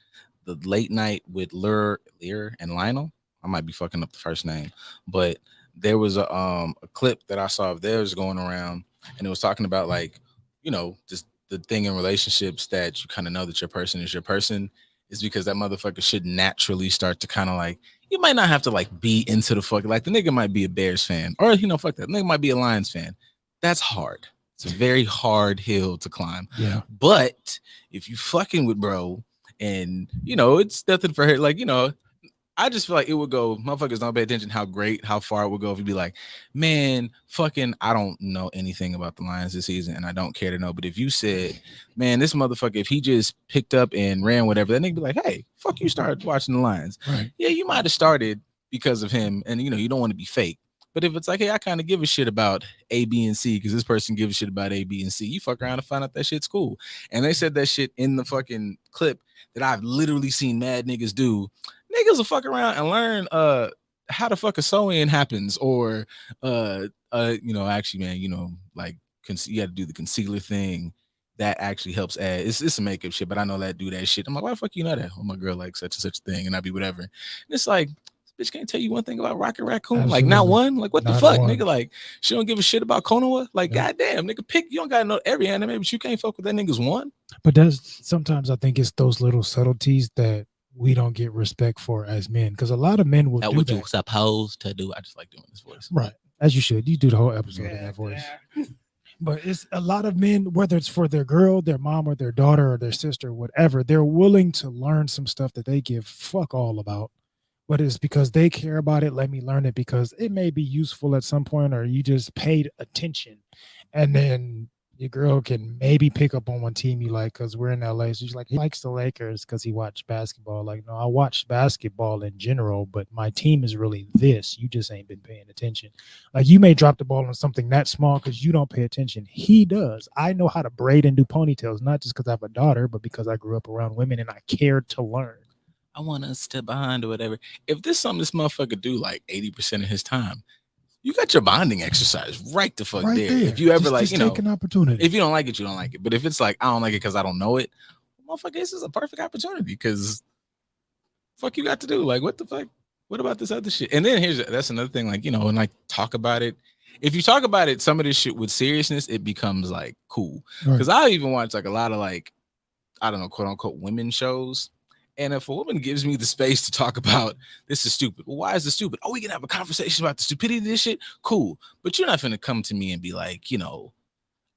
Speaker 2: The late night with Lear and Lionel. I might be fucking up the first name, but there was a clip that I saw of theirs going around, and it was talking about like, you know, just the thing in relationships that you kind of know that your person is your person is because that motherfucker should naturally start to kind of like, you might not have to like be into the fucking, like the nigga might be a Bears fan, or you know, fuck that, the nigga might be a Lions fan. That's hard. It's a very hard hill to climb.
Speaker 3: Yeah.
Speaker 2: But if you fucking with bro, and you know, it's nothing for her. Like, you know, I just feel like it would go, motherfuckers don't pay attention how far it would go if you'd be like, man, fucking, I don't know anything about the Lions this season and I don't care to know. But if you said, man, this motherfucker, if he just picked up and ran whatever, then they'd be like, hey, fuck you, start watching the Lions.
Speaker 3: Right.
Speaker 2: Yeah, you might have started because of him. And, you know, you don't want to be fake. But if it's like, hey, I kind of give a shit about A, B, and C because this person gives a shit about A, B, and C, you fuck around and find out that shit's cool. And they said that shit in the fucking clip that I've literally seen mad niggas do. Niggas will fuck around and learn how the fuck a sew-in happens, or you know, actually, man, you know, like you got to do the concealer thing. That actually helps add. It's some makeup shit, but I know that do that shit. I'm like, why the fuck you know that? Oh, my girl like such and such thing, and I be whatever. And it's like, bitch can't tell you one thing about Rocket Raccoon.
Speaker 3: Absolutely.
Speaker 2: Like, not one. Like, what
Speaker 3: Not
Speaker 2: the fuck,
Speaker 3: one.
Speaker 2: nigga? Like, she don't give a shit about Konoha. Like,
Speaker 3: Yeah.
Speaker 2: goddamn, nigga, pick. You don't gotta know every anime, but you can't fuck with that nigga's one.
Speaker 3: But that's sometimes I think it's those little subtleties that we don't get respect for as men, because a lot of men will do
Speaker 2: what
Speaker 3: that.
Speaker 2: you supposed to do. I just like doing this voice.
Speaker 3: Right, as you should. You do the whole episode in that voice. But it's a lot of men, whether it's for their girl, their mom, or their daughter, or their sister, whatever, they're willing to learn some stuff that they give fuck all about. But it's because they care about it. Let me learn it because it may be useful at some point, or you just paid attention. And then your girl can maybe pick up on one team you like because we're in LA. So she's like, he likes the Lakers because he watched basketball. Like, no, I watched basketball in general, but my team is really this. You just ain't been paying attention. Like, you may drop the ball on something that small because you don't pay attention. He does. I know how to braid and do ponytails, not just because I have a daughter, but because I grew up around women and I cared to learn.
Speaker 2: I want to step behind or whatever. If this is something this motherfucker do like 80% of his time, you got your bonding exercise right the fuck there. If you ever
Speaker 3: just,
Speaker 2: like,
Speaker 3: just
Speaker 2: you know,
Speaker 3: take an opportunity.
Speaker 2: if you don't like it, you don't like it. But if it's like, I don't like it because I don't know it, motherfucker, this is a perfect opportunity because fuck you got to do. Like, what the fuck? What about this other shit? And then that's another thing, like, you know, and like talk about it. If you talk about it, some of this shit with seriousness, it becomes like cool. Because I even watch like a lot of like, I don't know, quote unquote women shows. And if a woman gives me the space to talk about this is stupid, well, why is it stupid? Oh, we can have a conversation about the stupidity of this shit. Cool. But you're not finna come to me and be like, you know,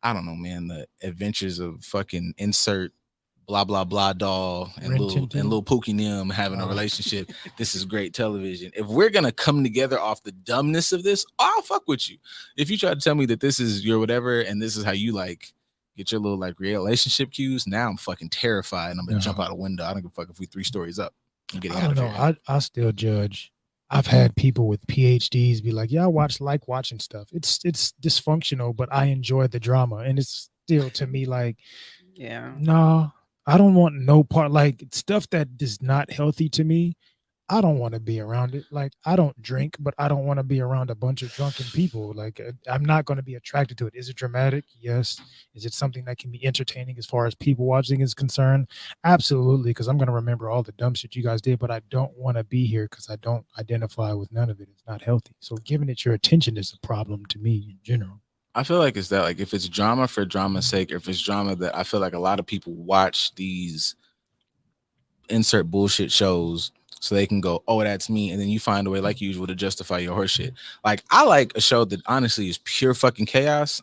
Speaker 2: I don't know, man, the adventures of fucking insert blah blah blah doll and little Pookie Nim having a relationship. This is great television. If we're gonna come together off the dumbness of this, I'll fuck with you. If you try to tell me that this is your whatever and this is how you like get your little like relationship cues, now I'm fucking terrified and I'm gonna jump out a window. I don't give a fuck if we 3 stories up. I'm getting out of here.
Speaker 3: I still judge. I've had people with PhDs be like, "Yeah, like watching stuff. It's dysfunctional, but I enjoy the drama." And it's still to me like,
Speaker 4: Yeah.
Speaker 3: no, I don't want no part like stuff that is not healthy to me. I don't want to be around it. Like I don't drink, but I don't want to be around a bunch of drunken people. Like I'm not going to be attracted to it. Is it dramatic? Yes. Is it something that can be entertaining as far as people watching is concerned? Absolutely, because I'm going to remember all the dumb shit you guys did, but I don't want to be here because I don't identify with none of it. It's not healthy. So giving it your attention is a problem to me in general.
Speaker 2: I feel like it's that like if it's drama for drama's sake, or if it's drama that I feel like a lot of people watch these insert bullshit shows so they can go, oh, that's me, and then you find a way, like usual, to justify your horse shit. Like I like a show that honestly is pure fucking chaos.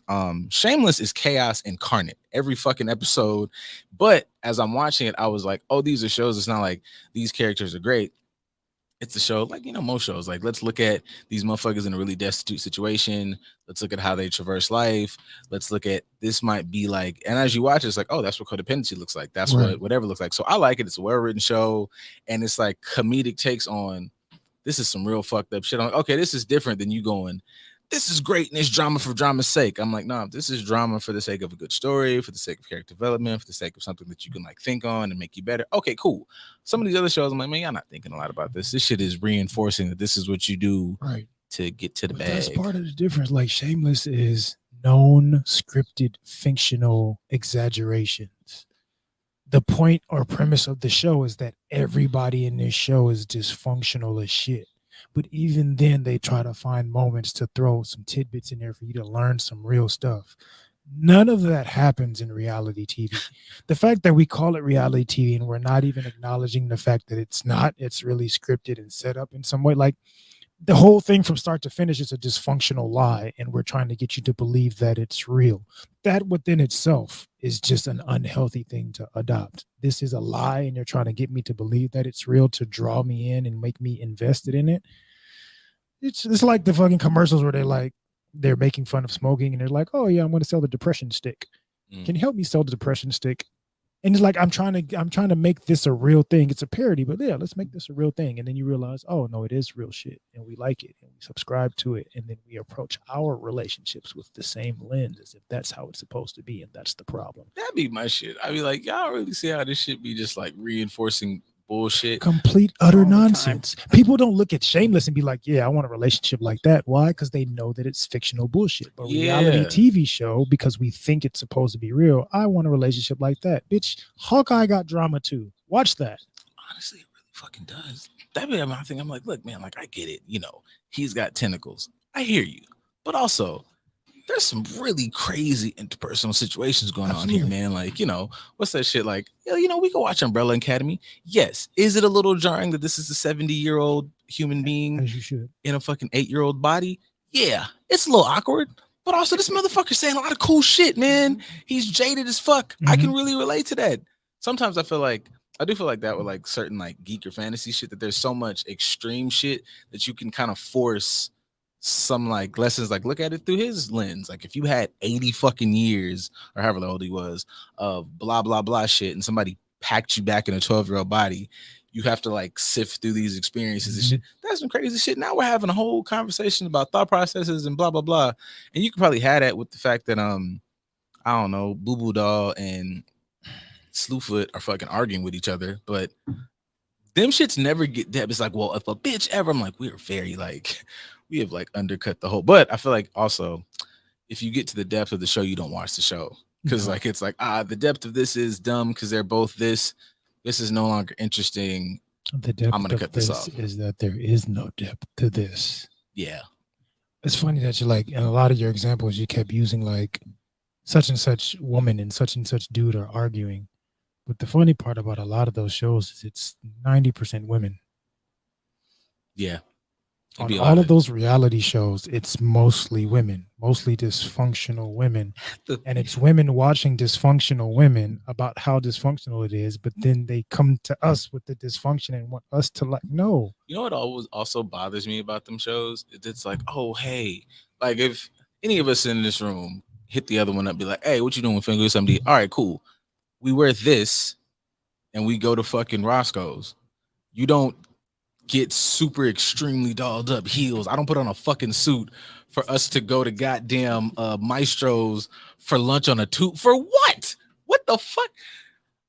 Speaker 2: Shameless is chaos incarnate every fucking episode. But as I'm watching it, I was like, oh, these are shows. It's not like these characters are great. It's a show like, you know, most shows. Like, let's look at these motherfuckers in a really destitute situation. Let's look at how they traverse life. Let's look at this might be like, and as you watch, it's like, oh, that's what codependency looks like. That's
Speaker 3: Right.
Speaker 2: what whatever looks like. So I like it. It's a well-written show, and it's like comedic takes on this is some real fucked up shit. I'm like, okay, this is different than you going, this is great and it's drama for drama's sake. I'm like, no, this is drama for the sake of a good story, for the sake of character development, for the sake of something that you can like think on and make you better. Okay, cool. Some of these other shows, I'm like, man, y'all not thinking a lot about this. This shit is reinforcing that this is what you do
Speaker 3: Right.
Speaker 2: to get to the
Speaker 3: But
Speaker 2: bag.
Speaker 3: that's part of the difference. Like Shameless is known scripted fictional exaggerations. The point or premise of the show is that everybody in this show is dysfunctional as shit. But even then, they try to find moments to throw some tidbits in there for you to learn some real stuff. None of that happens in reality TV. The fact that we call it reality TV and we're not even acknowledging the fact that it's not, it's really scripted and set up in some way. Like the whole thing from start to finish is a dysfunctional lie, and we're trying to get you to believe that it's real. That within itself is just an unhealthy thing to adopt. This is a lie, and you're trying to get me to believe that it's real to draw me in and make me invested in it. It's like the fucking commercials where they're making fun of smoking and they're like, oh yeah, I'm going to sell the depression stick. Can you help me sell the depression stick? And it's like I'm trying to make this a real thing. It's a parody, but yeah, let's make this a real thing. And then you realize, oh no, it is real shit, and we like it, and we subscribe to it, and then we approach our relationships with the same lens as if that's how it's supposed to be, and that's the problem.
Speaker 2: That'd be my shit. I'd be like, y'all really see how this shit be just like reinforcing bullshit.
Speaker 3: Complete utter
Speaker 4: All the time.
Speaker 3: nonsense. People don't look at Shameless and be like, yeah, I want a relationship like that. Why? Because they know that it's fictional bullshit. But reality TV show, because we think it's supposed to be real, I want a relationship like that. Bitch, Hawkeye got drama too. Watch that.
Speaker 2: Honestly, it really fucking does. That be my thing. I'm like, look, man, like I get it. You know, he's got tentacles. I hear you. But also, there's some really crazy interpersonal situations going on here, man. Like, you know, what's that shit like? Yeah, you know, we can watch Umbrella Academy. Yes. Is it a little jarring that this is a 70-year-old human being
Speaker 3: As you should.
Speaker 2: in a fucking 8-year-old body? Yeah, it's a little awkward. But also, this motherfucker's saying a lot of cool shit, man. He's jaded as fuck. I can really relate to that. Sometimes I do feel like that with like certain like geek or fantasy shit, that there's so much extreme shit that you can kind of force some like lessons, like look at it through his lens. Like if you had 80 fucking years or however old he was of blah blah blah shit, and somebody packed you back in a 12-year-old body, you have to like sift through these experiences and shit. That's some crazy shit. Now we're having a whole conversation about thought processes and blah blah blah. And you could probably have that with the fact that I don't know, Boo Boo Doll and Slewfoot are fucking arguing with each other, but them shits never get that. It's like, well, if a bitch ever, I'm like, we're very like, we have like undercut the whole. But I feel like also, if you get to the depth of the show, you don't watch the show, because like it's like the depth of this is dumb because they're both this. This is no longer interesting.
Speaker 3: The depth
Speaker 2: I'm gonna
Speaker 3: of
Speaker 2: cut this off.
Speaker 3: is that there is no depth to this.
Speaker 2: Yeah,
Speaker 3: it's funny that you like in a lot of your examples you kept using like such and such woman and such dude are arguing. But the funny part about a lot of those shows is it's 90% women.
Speaker 2: Yeah.
Speaker 3: On all of those reality shows, it's mostly women, mostly dysfunctional women. And it's women watching dysfunctional women about how dysfunctional it is. But then they come to us with the dysfunction and want us to like, no.
Speaker 2: You know what always also bothers me about them shows? It's like, oh, hey, like if any of us in this room hit the other one up, be like, hey, what you doing with Finger somebody? All right, cool. We wear this and we go to fucking Roscoe's. You don't get super extremely dolled up heels. I don't put on a fucking suit for us to go to goddamn Maestro's for lunch on a tube. For what? What the fuck?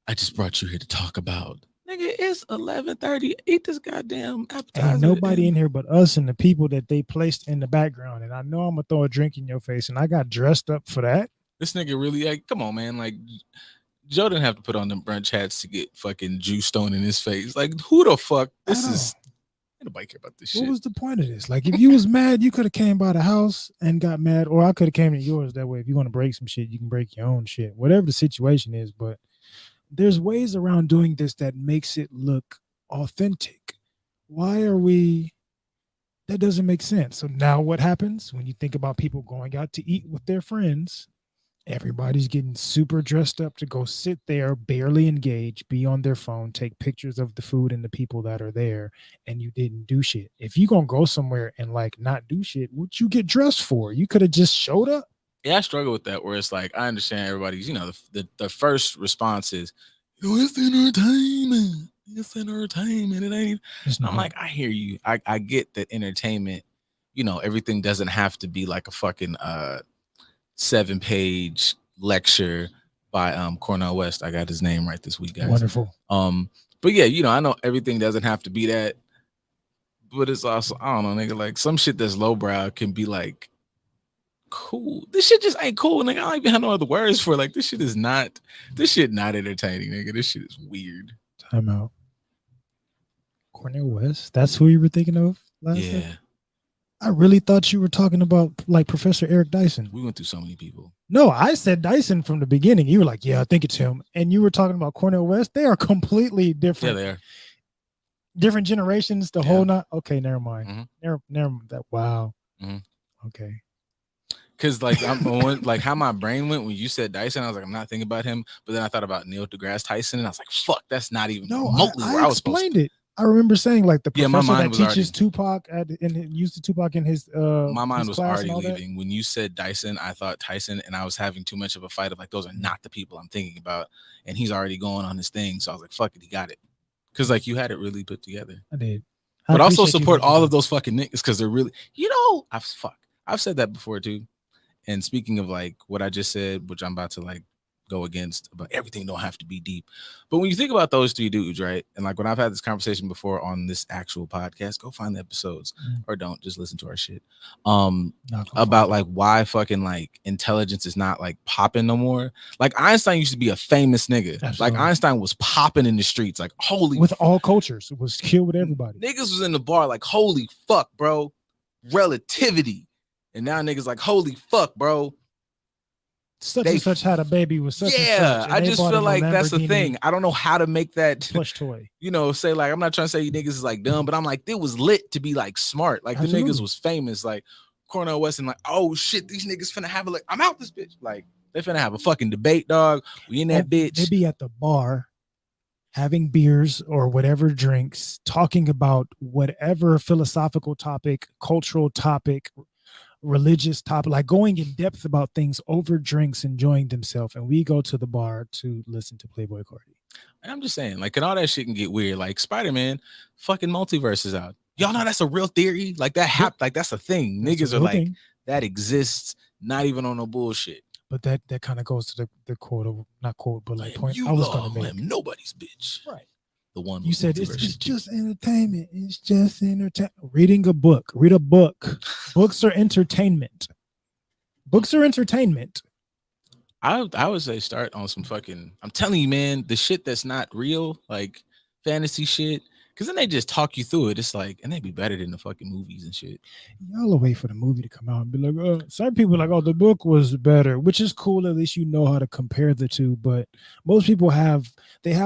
Speaker 2: I just brought you here to talk about. Nigga, it's 11:30. Eat this goddamn appetizer.
Speaker 3: Ain't nobody in here but us and the people that they placed in the background. And I know I'm gonna throw a drink in your face, and I got dressed up for that.
Speaker 2: This nigga really, like, come on, man. Like, Joe didn't have to put on them brunch hats to get fucking juice stone in his face. Like, who the fuck? This is, ain't nobody care about this shit.
Speaker 3: What was the point of this? Like, if you was mad, you could have came by the house and got mad, or I could have came to yours. That way, if you want to break some shit, you can break your own shit, whatever the situation is. But there's ways around doing this that makes it look authentic. Why are we? That doesn't make sense. So now what happens when you think about people going out to eat with their friends? Everybody's getting super dressed up to go sit there, barely engage, be on their phone, take pictures of the food and the people that are there, and you didn't do shit. If you gonna go somewhere and like not do shit, what you get dressed for? You could have just showed up.
Speaker 2: Yeah, I struggle with that. Where it's like, I understand everybody's, the first response is, it's entertainment. It's entertainment. It ain't. I'm like, I hear you. I get that entertainment. Everything doesn't have to be like a fucking 7-page lecture by Cornel West. I got his name right this week, guys.
Speaker 3: Wonderful.
Speaker 2: But yeah, I know everything doesn't have to be that. But it's also, I don't know, nigga, like some shit that's lowbrow can be like cool. This shit just ain't cool, nigga. I don't even have no other words for it. Like this shit not entertaining, nigga. This shit is weird.
Speaker 3: Time out. Cornel West, that's who you were thinking of last
Speaker 2: Yeah.
Speaker 3: time? I really thought you were talking about like Professor Eric Dyson.
Speaker 2: We went through so many people.
Speaker 3: No, I said Dyson from the beginning. You were like, yeah, I think it's him. And you were talking about Cornel West. They are completely different.
Speaker 2: Yeah, they are.
Speaker 3: Different generations, the whole not. Okay, never mind.
Speaker 2: Mm-hmm.
Speaker 3: Never that. Wow.
Speaker 2: Mm-hmm.
Speaker 3: Okay.
Speaker 2: Because like like how my brain went when you said Dyson, I was like, I'm not thinking about him. But then I thought about Neil deGrasse Tyson, and I was like, fuck, that's not even remotely where I was
Speaker 3: explained it. I remember saying like the professor
Speaker 2: my mind
Speaker 3: that
Speaker 2: was
Speaker 3: teaches
Speaker 2: already,
Speaker 3: Tupac and used Tupac in his
Speaker 2: my mind
Speaker 3: his
Speaker 2: was
Speaker 3: class
Speaker 2: already
Speaker 3: and all
Speaker 2: leaving. When you said Dyson, I thought Tyson, and I was having too much of a fight of like, those are not the people I'm thinking about. And he's already going on his thing. So I was like, fuck it, he got it. Because like you had it really put together.
Speaker 3: I did.
Speaker 2: But also support all of those fucking niggas because they're really, I've said that before too. And speaking of like what I just said, which I'm about to like go against, but everything don't have to be deep. But when you think about those three dudes, right? And like when I've had this conversation before on this actual podcast, go find the episodes or don't, just listen to our shit. About like why fucking like intelligence is not like popping no more. Like Einstein used to be a famous nigga. Absolutely. Like Einstein was popping in the streets, like with
Speaker 3: all cultures. It was killed with everybody.
Speaker 2: Niggas was in the bar like, holy fuck, bro. Relativity. And now niggas like, holy fuck, bro.
Speaker 3: Such and such had a baby with such and such.
Speaker 2: I just feel like that's the thing. I don't know how to make that
Speaker 3: plush toy.
Speaker 2: Say like, I'm not trying to say you niggas is like dumb, but I'm like, it was lit to be like smart. Like the niggas was famous. Like Cornel West and like, oh shit, these niggas finna have like, I'm out this bitch. Like they finna have a fucking debate, dog. We in that bitch.
Speaker 3: They be at the bar having beers or whatever drinks, talking about whatever philosophical topic, cultural topic, religious topic, like going in depth about things over drinks, enjoying themselves, and we go to the bar to listen to Playboy Cardi.
Speaker 2: And I'm just saying, like, and all that shit can get weird. Like Spider-Man, fucking multiverse is out. Y'all know that's a real theory. Like that like that's a thing. Niggas are like that exists, not even on no bullshit.
Speaker 3: But that kind of goes to the quote, not quote, but like point I was gonna make.
Speaker 2: Nobody's bitch.
Speaker 3: Right.
Speaker 2: The one
Speaker 3: you said it's just entertainment. It's just entertainment. Reading a book. Read a book. Books are entertainment. Books are entertainment.
Speaker 2: I would say start on some fucking, I'm telling you, man, the shit that's not real, like fantasy shit. Cause then they just talk you through it. It's like, and they'd be better than the fucking movies and shit.
Speaker 3: Y'all will wait for the movie to come out and be like, some people are like, oh, the book was better, which is cool. At least you know how to compare the two. But most people have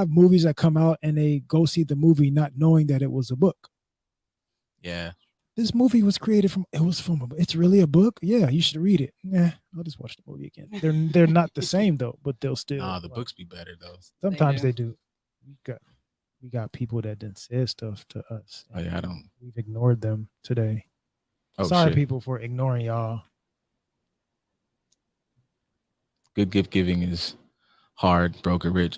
Speaker 3: movies that come out and they go see the movie not knowing that it was a book.
Speaker 2: Yeah.
Speaker 3: This movie was created it's really a book? Yeah, you should read it. Yeah, I'll just watch the movie again. They're not the same though, but they'll still.
Speaker 2: Nah, the books be better though.
Speaker 3: Sometimes they do. We got people that didn't say stuff to us.
Speaker 2: Oh yeah, I don't.
Speaker 3: We've ignored them today.
Speaker 2: Oh,
Speaker 3: sorry,
Speaker 2: shit.
Speaker 3: people, for ignoring y'all.
Speaker 2: Good gift giving is hard, broke or rich.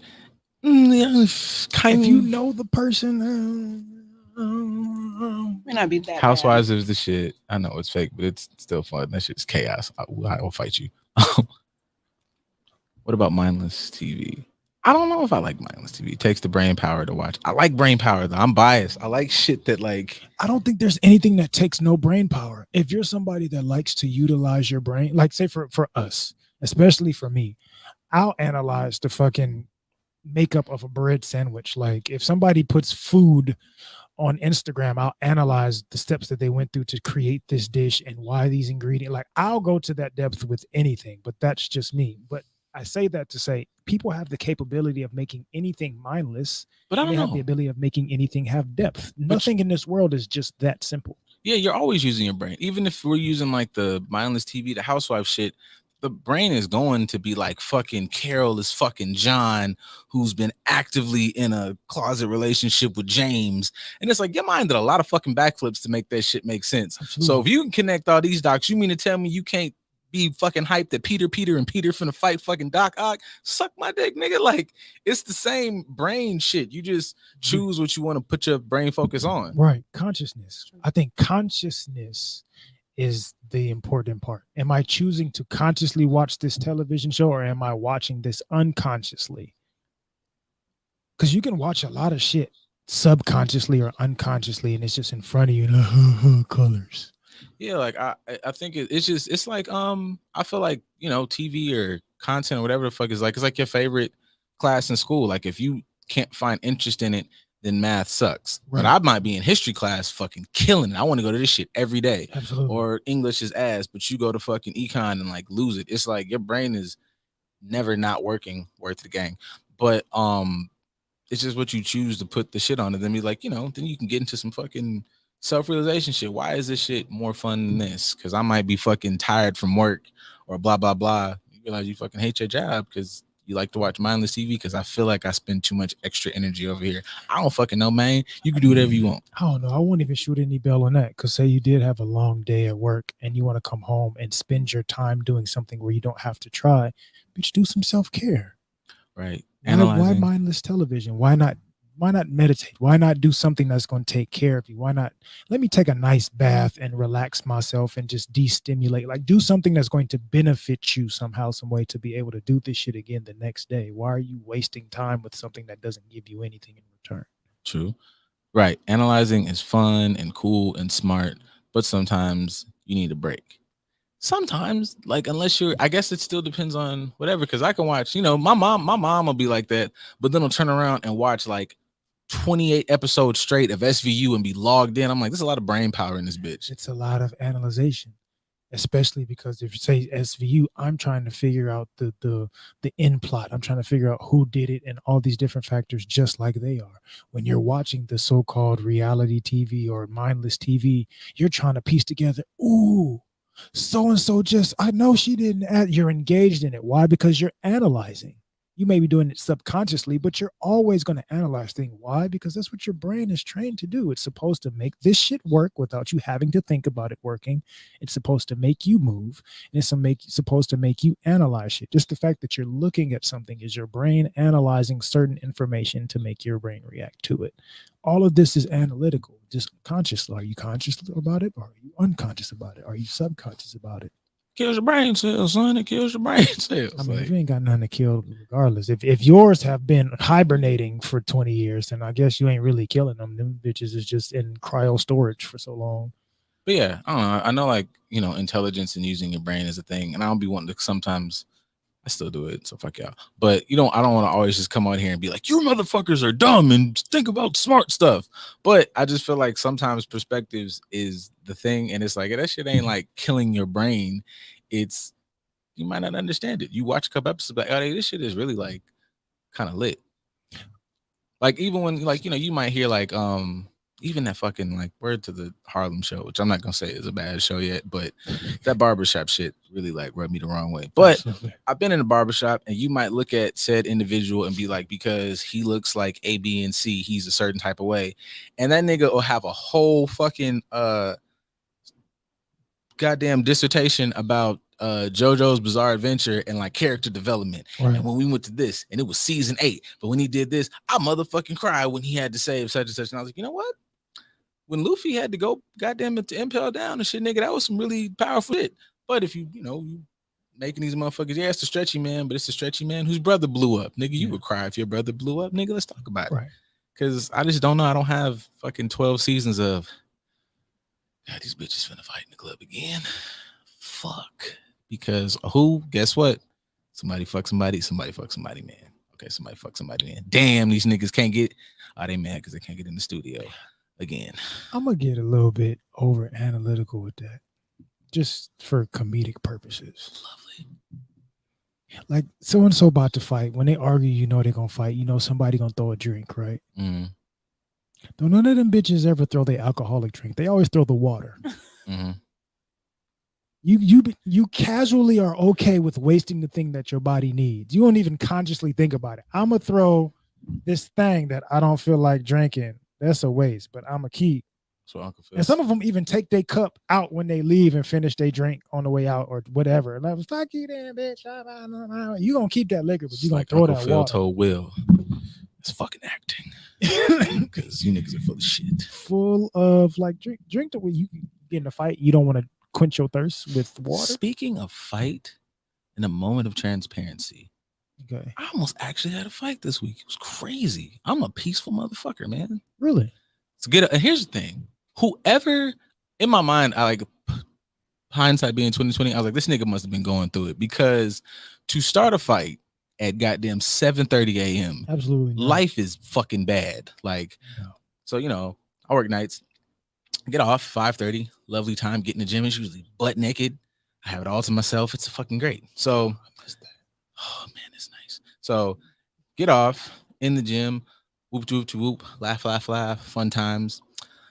Speaker 3: If you know the person,
Speaker 4: May not be that
Speaker 2: Housewives is the shit. I know it's fake, but it's still fun. That shit's chaos. I will fight you. What about mindless TV? I don't know if I like mindless TV. It takes the brain power to watch. I like brain power though. I'm biased. I like shit that like.
Speaker 3: I don't think there's anything that takes no brain power. If you're somebody that likes to utilize your brain, like say for us, especially for me, I'll analyze the fucking makeup of a bread sandwich. Like if somebody puts food on Instagram, I'll analyze the steps that they went through to create this dish and why these ingredients. Like I'll go to that depth with anything, but that's just me. But I say that to say people have the capability of making anything mindless,
Speaker 2: but I
Speaker 3: and
Speaker 2: don't
Speaker 3: they have
Speaker 2: know.
Speaker 3: the ability of making anything have depth. Nothing in this world is just that simple.
Speaker 2: Yeah, you're always using your brain. Even if we're using like the mindless TV, the housewife shit, the brain is going to be like fucking Carol is fucking John, who's been actively in a closet relationship with James. And it's like your mind did a lot of fucking backflips to make that shit make sense.
Speaker 3: Absolutely.
Speaker 2: So if you can connect all these dots, you mean to tell me you can't be fucking hyped that Peter and Peter finna fight fucking Doc Ock? Suck my dick, nigga. Like it's the same brain shit. You just choose what you want to put your brain focus on.
Speaker 3: Right. Consciousness. I think consciousness is the important part. Am I choosing to consciously watch this television show or am I watching this unconsciously? Because you can watch a lot of shit subconsciously or unconsciously and it's just in front of you. Colors.
Speaker 2: Yeah, like I think it's like I feel like TV or content or whatever the fuck is like it's like your favorite class in school. Like if you can't find interest in it, then math sucks.
Speaker 3: Right.
Speaker 2: But I might be in history class fucking killing it. I want to go to this shit every day.
Speaker 3: Absolutely.
Speaker 2: Or English is ass, but you go to fucking econ and like lose it. It's like your brain is never not working worth the gang. But it's just what you choose to put the shit on, and then be like, then you can get into some fucking self-realization shit. Why is this shit more fun than this? Because I might be fucking tired from work or blah blah blah. You realize you fucking hate your job because you like to watch mindless TV. Because I feel like I spend too much extra energy over here. I don't fucking know, man. You can do whatever you want.
Speaker 3: I don't know. I won't even shoot any bell on that. Because say you did have a long day at work and you want to come home and spend your time doing something where you don't have to try, bitch, do some self-care.
Speaker 2: Right.
Speaker 3: Why mindless television? Why not meditate? Why not do something that's going to take care of you? Why not let me take a nice bath and relax myself and just de-stimulate? Like do something that's going to benefit you somehow, some way to be able to do this shit again the next day. Why are you wasting time with something that doesn't give you anything in return?
Speaker 2: True. Right. Analyzing is fun and cool and smart, but sometimes you need a break. Sometimes, like, unless you're, I guess it still depends on whatever. Because I can watch, my mom will be like that, but then I'll turn around and watch like 28 episodes straight of SVU and be logged in. I'm like, there's a lot of brain power in this bitch.
Speaker 3: It's a lot of analyzation, especially because if you say SVU, I'm trying to figure out the end plot. I'm trying to figure out who did it and all these different factors, just like they are. When you're watching the so-called reality TV or mindless TV, you're trying to piece together, ooh, so-and-so I know she didn't you're engaged in it. Why? Because you're analyzing. You may be doing it subconsciously, but you're always going to analyze things. Why? Because that's what your brain is trained to do. It's supposed to make this shit work without you having to think about it working. It's supposed to make you move, and it's supposed to make you analyze shit. Just the fact that you're looking at something is your brain analyzing certain information to make your brain react to it. All of this is analytical, just conscious. Are you conscious about it? Or are you unconscious about it? Are you subconscious about it?
Speaker 2: Kills your brain cells, son. It kills your brain cells.
Speaker 3: I mean, if you ain't got nothing to kill, regardless. If yours have been hibernating for 20 years, then I guess you ain't really killing them. Them bitches is just in cryo storage for so long.
Speaker 2: But yeah, I don't know. I know, like, intelligence and using your brain is a thing, and I don't be wanting to sometimes. I still do it, so fuck y'all. But I don't want to always just come out here and be like, you motherfuckers are dumb and think about smart stuff. But I just feel like sometimes perspectives is the thing, and it's like that shit ain't like killing your brain. It's you might not understand it. You watch a couple episodes, like, oh, this shit is really like kind of lit. Like even when you might hear like even that fucking like Word to the Harlem Show, which I'm not gonna say is a bad show yet, but that barbershop shit really like rubbed me the wrong way. But absolutely. I've been in a barbershop and you might look at said individual and be like, because he looks like A, B, and C, he's a certain type of way. And that nigga will have a whole fucking goddamn dissertation about JoJo's Bizarre Adventure and like character development. Right. And when we went to this and it was season 8, but when he did this, I motherfucking cried when he had to save such and such. And I was like, you know what? when Luffy had to go goddamn it to impel down and shit, nigga, that was some really powerful shit. But if you making these motherfuckers, yeah, it's the stretchy man, but it's the stretchy man whose brother blew up. Nigga, you would cry if your brother blew up. Nigga, let's talk about it.
Speaker 3: Right.
Speaker 2: Because I just don't know. I don't have fucking 12 seasons of, God, these bitches finna fight in the club again. Fuck. Because who? Guess what? Somebody fuck somebody. Somebody fuck somebody, man. Okay, somebody fuck somebody, man. Damn, these niggas can't get. Oh, they mad because they can't get in the studio again.
Speaker 3: I'm gonna get a little bit over analytical with that, just for comedic purposes.
Speaker 2: Lovely.
Speaker 3: Like so and so about to fight. When they argue, you know they're gonna fight. You know somebody gonna throw a drink, right?
Speaker 2: Mm-hmm.
Speaker 3: Don't none of them bitches ever throw the alcoholic drink. They always throw the water.
Speaker 2: Mm-hmm.
Speaker 3: You casually are okay with wasting the thing that your body needs. You don't even consciously think about it. I'm gonna throw this thing that I don't feel like drinking. That's a waste, but I'm gonna keep.
Speaker 2: So Uncle Phil.
Speaker 3: And some of them even take their cup out when they leave and finish their drink on the way out or whatever. And I was fuck you then, bitch. You gonna keep that liquor, but you gonna
Speaker 2: like
Speaker 3: throw
Speaker 2: Uncle
Speaker 3: that
Speaker 2: Phil
Speaker 3: water.
Speaker 2: told Will, it's fucking acting. Because you niggas are full of shit.
Speaker 3: Full of like drink the way you get in a fight. You don't want to quench your thirst with water.
Speaker 2: Speaking of fight, in a moment of transparency,
Speaker 3: Okay.
Speaker 2: I almost actually had a fight this week. It was crazy. I'm a peaceful motherfucker, man.
Speaker 3: Really?
Speaker 2: So and here's the thing. Whoever, in my mind, I like hindsight being 2020, I was like, this nigga must have been going through it, because to start a fight at goddamn 7:30 a.m.
Speaker 3: Absolutely not.
Speaker 2: Life is fucking bad. Like,
Speaker 3: No.
Speaker 2: So I work nights. Get off 5:30. Lovely time. Get in the gym. It's usually butt naked. I have it all to myself. It's fucking great. So, oh man, it's nice. So, get off in the gym. Whoop, whoop, whoop. Laugh, laugh, laugh. Fun times.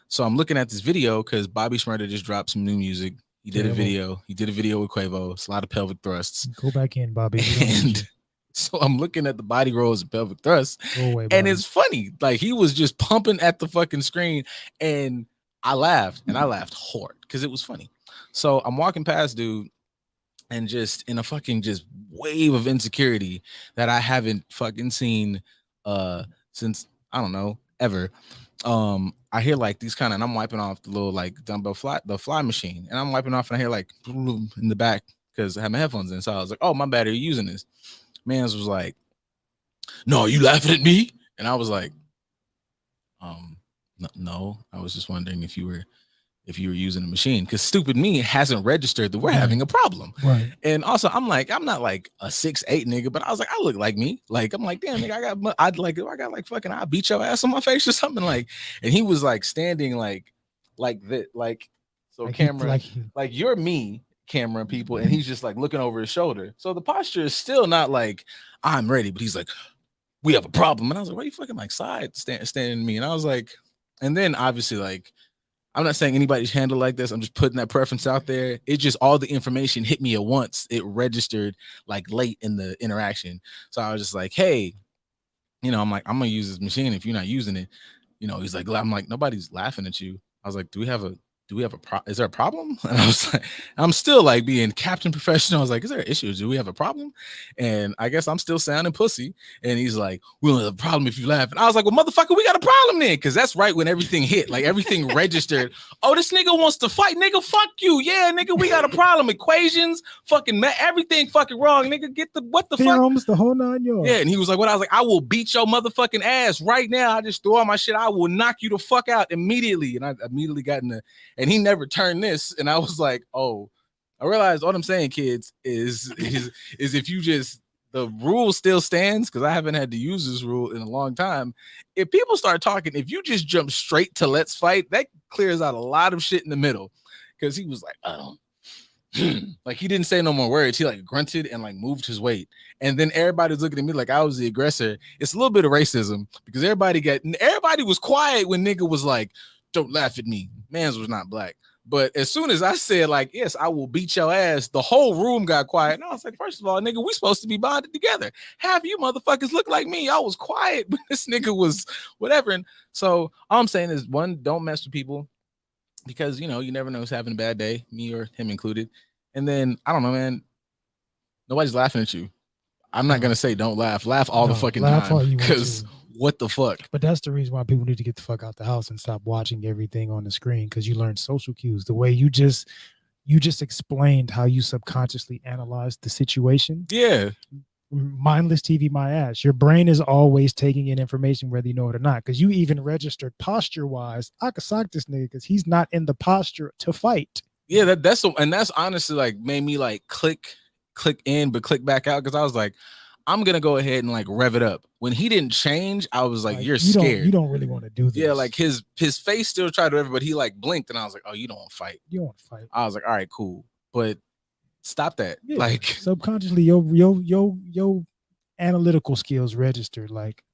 Speaker 2: So I'm looking at this video because Bobby Shmurda just dropped some new music. He did a video. He did a video with Quavo. It's a lot of pelvic thrusts.
Speaker 3: Go back in, Bobby.
Speaker 2: And so I'm looking at the body rolls and pelvic thrusts.
Speaker 3: Go away, Bobby.
Speaker 2: And it's funny. Like, he was just pumping at the fucking screen. And I laughed. And I laughed hard because it was funny. So I'm walking past dude and just in a fucking just wave of insecurity that I haven't fucking seen since, I don't know, ever. I hear like these kind of, and I'm wiping off the little like dumbbell the fly machine, and I'm wiping off, and I hear like in the back because I have my headphones in. So I was like, oh, my bad, are you using this? Mans was like, no, are you laughing at me? And I was like, no, I was just wondering if you were using the machine, because stupid me hasn't registered that we're having a problem.
Speaker 3: Right.
Speaker 2: And also I'm not like a 6'8" nigga, but I was like, I look like me. Like, I'm like, damn, nigga, I got like fucking, I'll beat your ass on my face or something. Like, and he was like standing like that, like, so like camera, like you're me, camera people, and he's just like looking over his shoulder. So the posture is still not like I'm ready, but he's like, we have a problem. And I was like, why are you fucking like standing to me? And I was like, and then obviously like, I'm not saying anybody's handled like this. I'm just putting that preference out there. It just, all the information hit me at once. It registered like late in the interaction. So I was just like, hey, I'm like, I'm going to use this machine if you're not using it. He's like, I'm like, nobody's laughing at you. I was like, is there a problem? And I was like, I'm still like being Captain Professional. I was like, is there an issue? Do we have a problem? And I guess I'm still sounding pussy. And he's like, we don't have a problem if you laugh. And I was like, well, motherfucker, we got a problem then. Cause that's right when everything hit, like everything registered. Oh, this nigga wants to fight. Nigga, fuck you. Yeah, nigga, we got a problem. Equations, fucking everything fucking wrong. Nigga, get what the
Speaker 3: Theorems,
Speaker 2: fuck?
Speaker 3: the whole 9 yards.
Speaker 2: Yeah, and he was like, what? I was like, I will beat your motherfucking ass right now. I just threw all my shit. I will knock you the fuck out immediately. And I immediately got in and he never turned this, and I was like, oh, I realized what I'm saying, kids, is if you just, the rule still stands, because I haven't had to use this rule in a long time. If people start talking, if you just jump straight to let's fight, that clears out a lot of shit in the middle. Because he was like, like, he didn't say no more words. He like grunted and like moved his weight, and then everybody was looking at me like I was the aggressor. It's a little bit of racism, because everybody was quiet when nigga was like, don't laugh at me. Mans was not black. But as soon as I said, like, yes, I will beat your ass, the whole room got quiet. And I was like, first of all, nigga, we supposed to be bonded together. Half you motherfuckers look like me. I was quiet, but this nigga was whatever. And so all I'm saying is, one, don't mess with people, because, you never know who's having a bad day, me or him included. And then, I don't know, man, nobody's laughing at you. I'm not going to say don't laugh. Laugh all the fucking time. Because what the fuck?
Speaker 3: But that's the reason why people need to get the fuck out the house and stop watching everything on the screen, because you learn social cues. The way you just explained how you subconsciously analyzed the situation.
Speaker 2: Yeah.
Speaker 3: Mindless TV, my ass. Your brain is always taking in information whether you know it or not, because you even registered posture wise. I could sock this nigga because he's not in the posture to fight.
Speaker 2: Yeah, that's honestly like made me like click in but click back out, because I was like, I'm gonna go ahead and like rev it up. When he didn't change, I was like you're scared.
Speaker 3: You don't really want to do this.
Speaker 2: Yeah, like his face still tried to, but he like blinked, and I was like, oh, you don't want to fight.
Speaker 3: You don't want to fight.
Speaker 2: I was like, all right, cool, but stop that.
Speaker 3: Yeah,
Speaker 2: like
Speaker 3: subconsciously, your analytical skills registered. Like,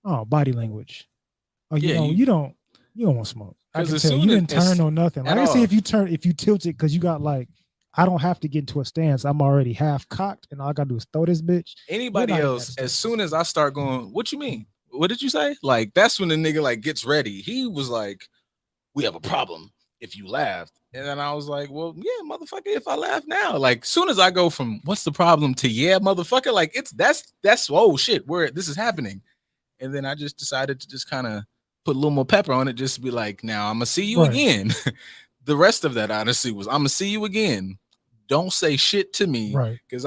Speaker 3: oh, body language. Oh, you don't want smoke. I can tell you didn't turn on nothing. Like I say, if you tilt it, because you got like, I don't have to get into a stance. I'm already half cocked, and all I gotta do is throw this bitch.
Speaker 2: Anybody else, as soon as I start going, what you mean? What did you say? Like, that's when the nigga like gets ready. He was like, we have a problem if you laughed. And then I was like, well, yeah, motherfucker, if I laugh now. Like, soon as I go from what's the problem to yeah, motherfucker, like that's oh shit, where this is happening. And then I just decided to just kind of put a little more pepper on it, just to be like, now I'm gonna see you again. The rest of that honestly was, I'm gonna see you again. Don't say shit to me,
Speaker 3: right?
Speaker 2: Because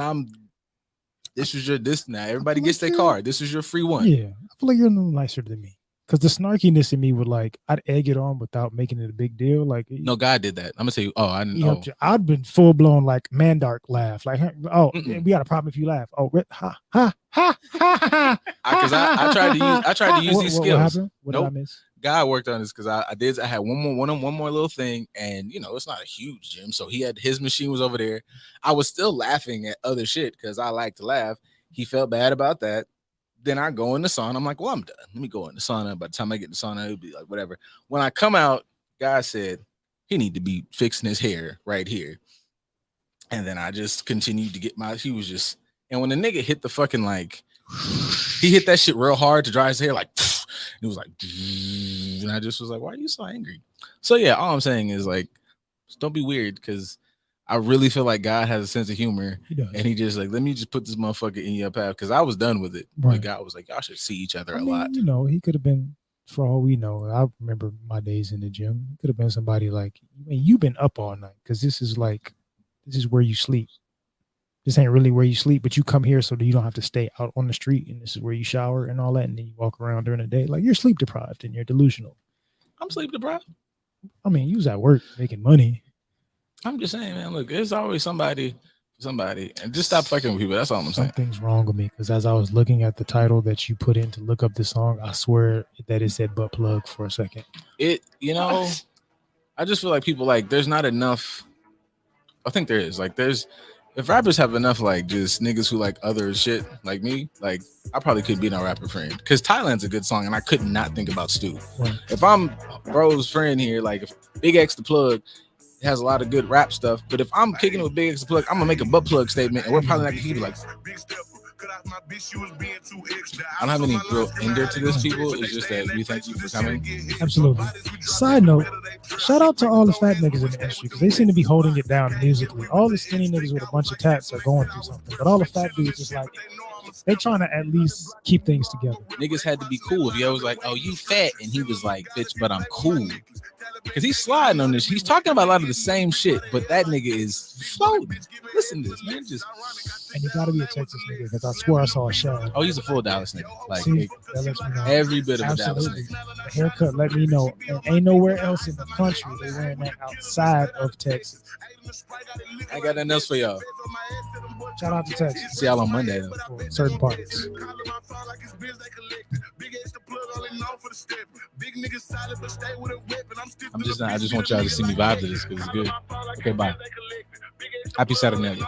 Speaker 2: this now everybody gets their card. This is your free one.
Speaker 3: Yeah, I feel like you're a little nicer than me. Because the snarkiness in me would like, I'd egg it on without making it a big deal. Like,
Speaker 2: no, God did that. I'm gonna tell you. Oh, I didn't know.
Speaker 3: I'd been full blown like Mandark laugh. Like, oh, we got a problem if you laugh. Oh, ha ha ha ha.
Speaker 2: Because I tried to use these skills.
Speaker 3: What happened? What did I miss?
Speaker 2: God worked on this because I had one more little thing, and it's not a huge gym, so he had his machine was over there. I was still laughing at other shit because I like to laugh. He felt bad about that. Then I go in the sauna. I'm like, well, I'm done. Let me go in the sauna. By the time I get in the sauna, it'll be like whatever. When I come out, God said he need to be fixing his hair right here. And then I just continued to get and when the nigga hit the fucking he hit that shit real hard to dry his hair, like it was like, and I just was like, why are you so angry? So yeah, all I'm saying is like, don't be weird, because I really feel like God has a sense of humor, and he just like, let me just put this motherfucker in your path, because I was done with it. Right. Like, God was like, y'all should see each other a lot.
Speaker 3: He could have been, for all we know, I remember my days in the gym. It could have been somebody like, you've been up all night, because this is where you sleep. This ain't really where you sleep, but you come here so that you don't have to stay out on the street, and this is where you shower and all that, and then you walk around during the day. Like, you're sleep deprived and you're delusional.
Speaker 2: I'm sleep deprived.
Speaker 3: I mean, you was at work making money.
Speaker 2: I'm just saying, man, look, there's always somebody, and just stop fucking with people. That's all I'm saying.
Speaker 3: Something's wrong with me, because as I was looking at the title that you put in to look up the song, I swear that it said butt plug for a second.
Speaker 2: I just feel like people, like, there's not enough. I think there is. Like, if rappers have enough, like, just niggas who like other shit like me, like, I probably could be no rapper friend. Because Thailand's a good song, and I could not think about Stu. Right. If I'm bro's friend here, like, if Big X the Plug has a lot of good rap stuff, but if I'm kicking it with Big X the Plug, I'm gonna make a butt plug statement, and we're probably not gonna keep it like. I don't have any real ender to this, people. It's just that we thank you for coming.
Speaker 3: Absolutely. Side note, shout out to all the fat niggas in the industry, because they seem to be holding it down musically. All the skinny niggas with a bunch of tats are going through something, but all the fat dudes is like, they trying to at least keep things together.
Speaker 2: Niggas had to be cool. If yo was like, oh, you fat, and he was like, bitch, but I'm cool. Because he's sliding on this. He's talking about a lot of the same shit, but that nigga is floating. Listen to this, man.
Speaker 3: And you gotta be a Texas nigga, because I swear I saw a show.
Speaker 2: Oh, he's a full Dallas nigga. Like,
Speaker 3: see, that lets me know.
Speaker 2: Every bit of a Dallas nigga.
Speaker 3: The haircut let me know. And ain't nowhere else in the country they wearing that outside of Texas.
Speaker 2: I got nothing else for y'all.
Speaker 3: Shout out to Texas.
Speaker 2: See y'all on Monday, though.
Speaker 3: For certain parts.
Speaker 2: I just want y'all to see me vibe to this, because it's good. Okay, bye. Happy Saturnalia.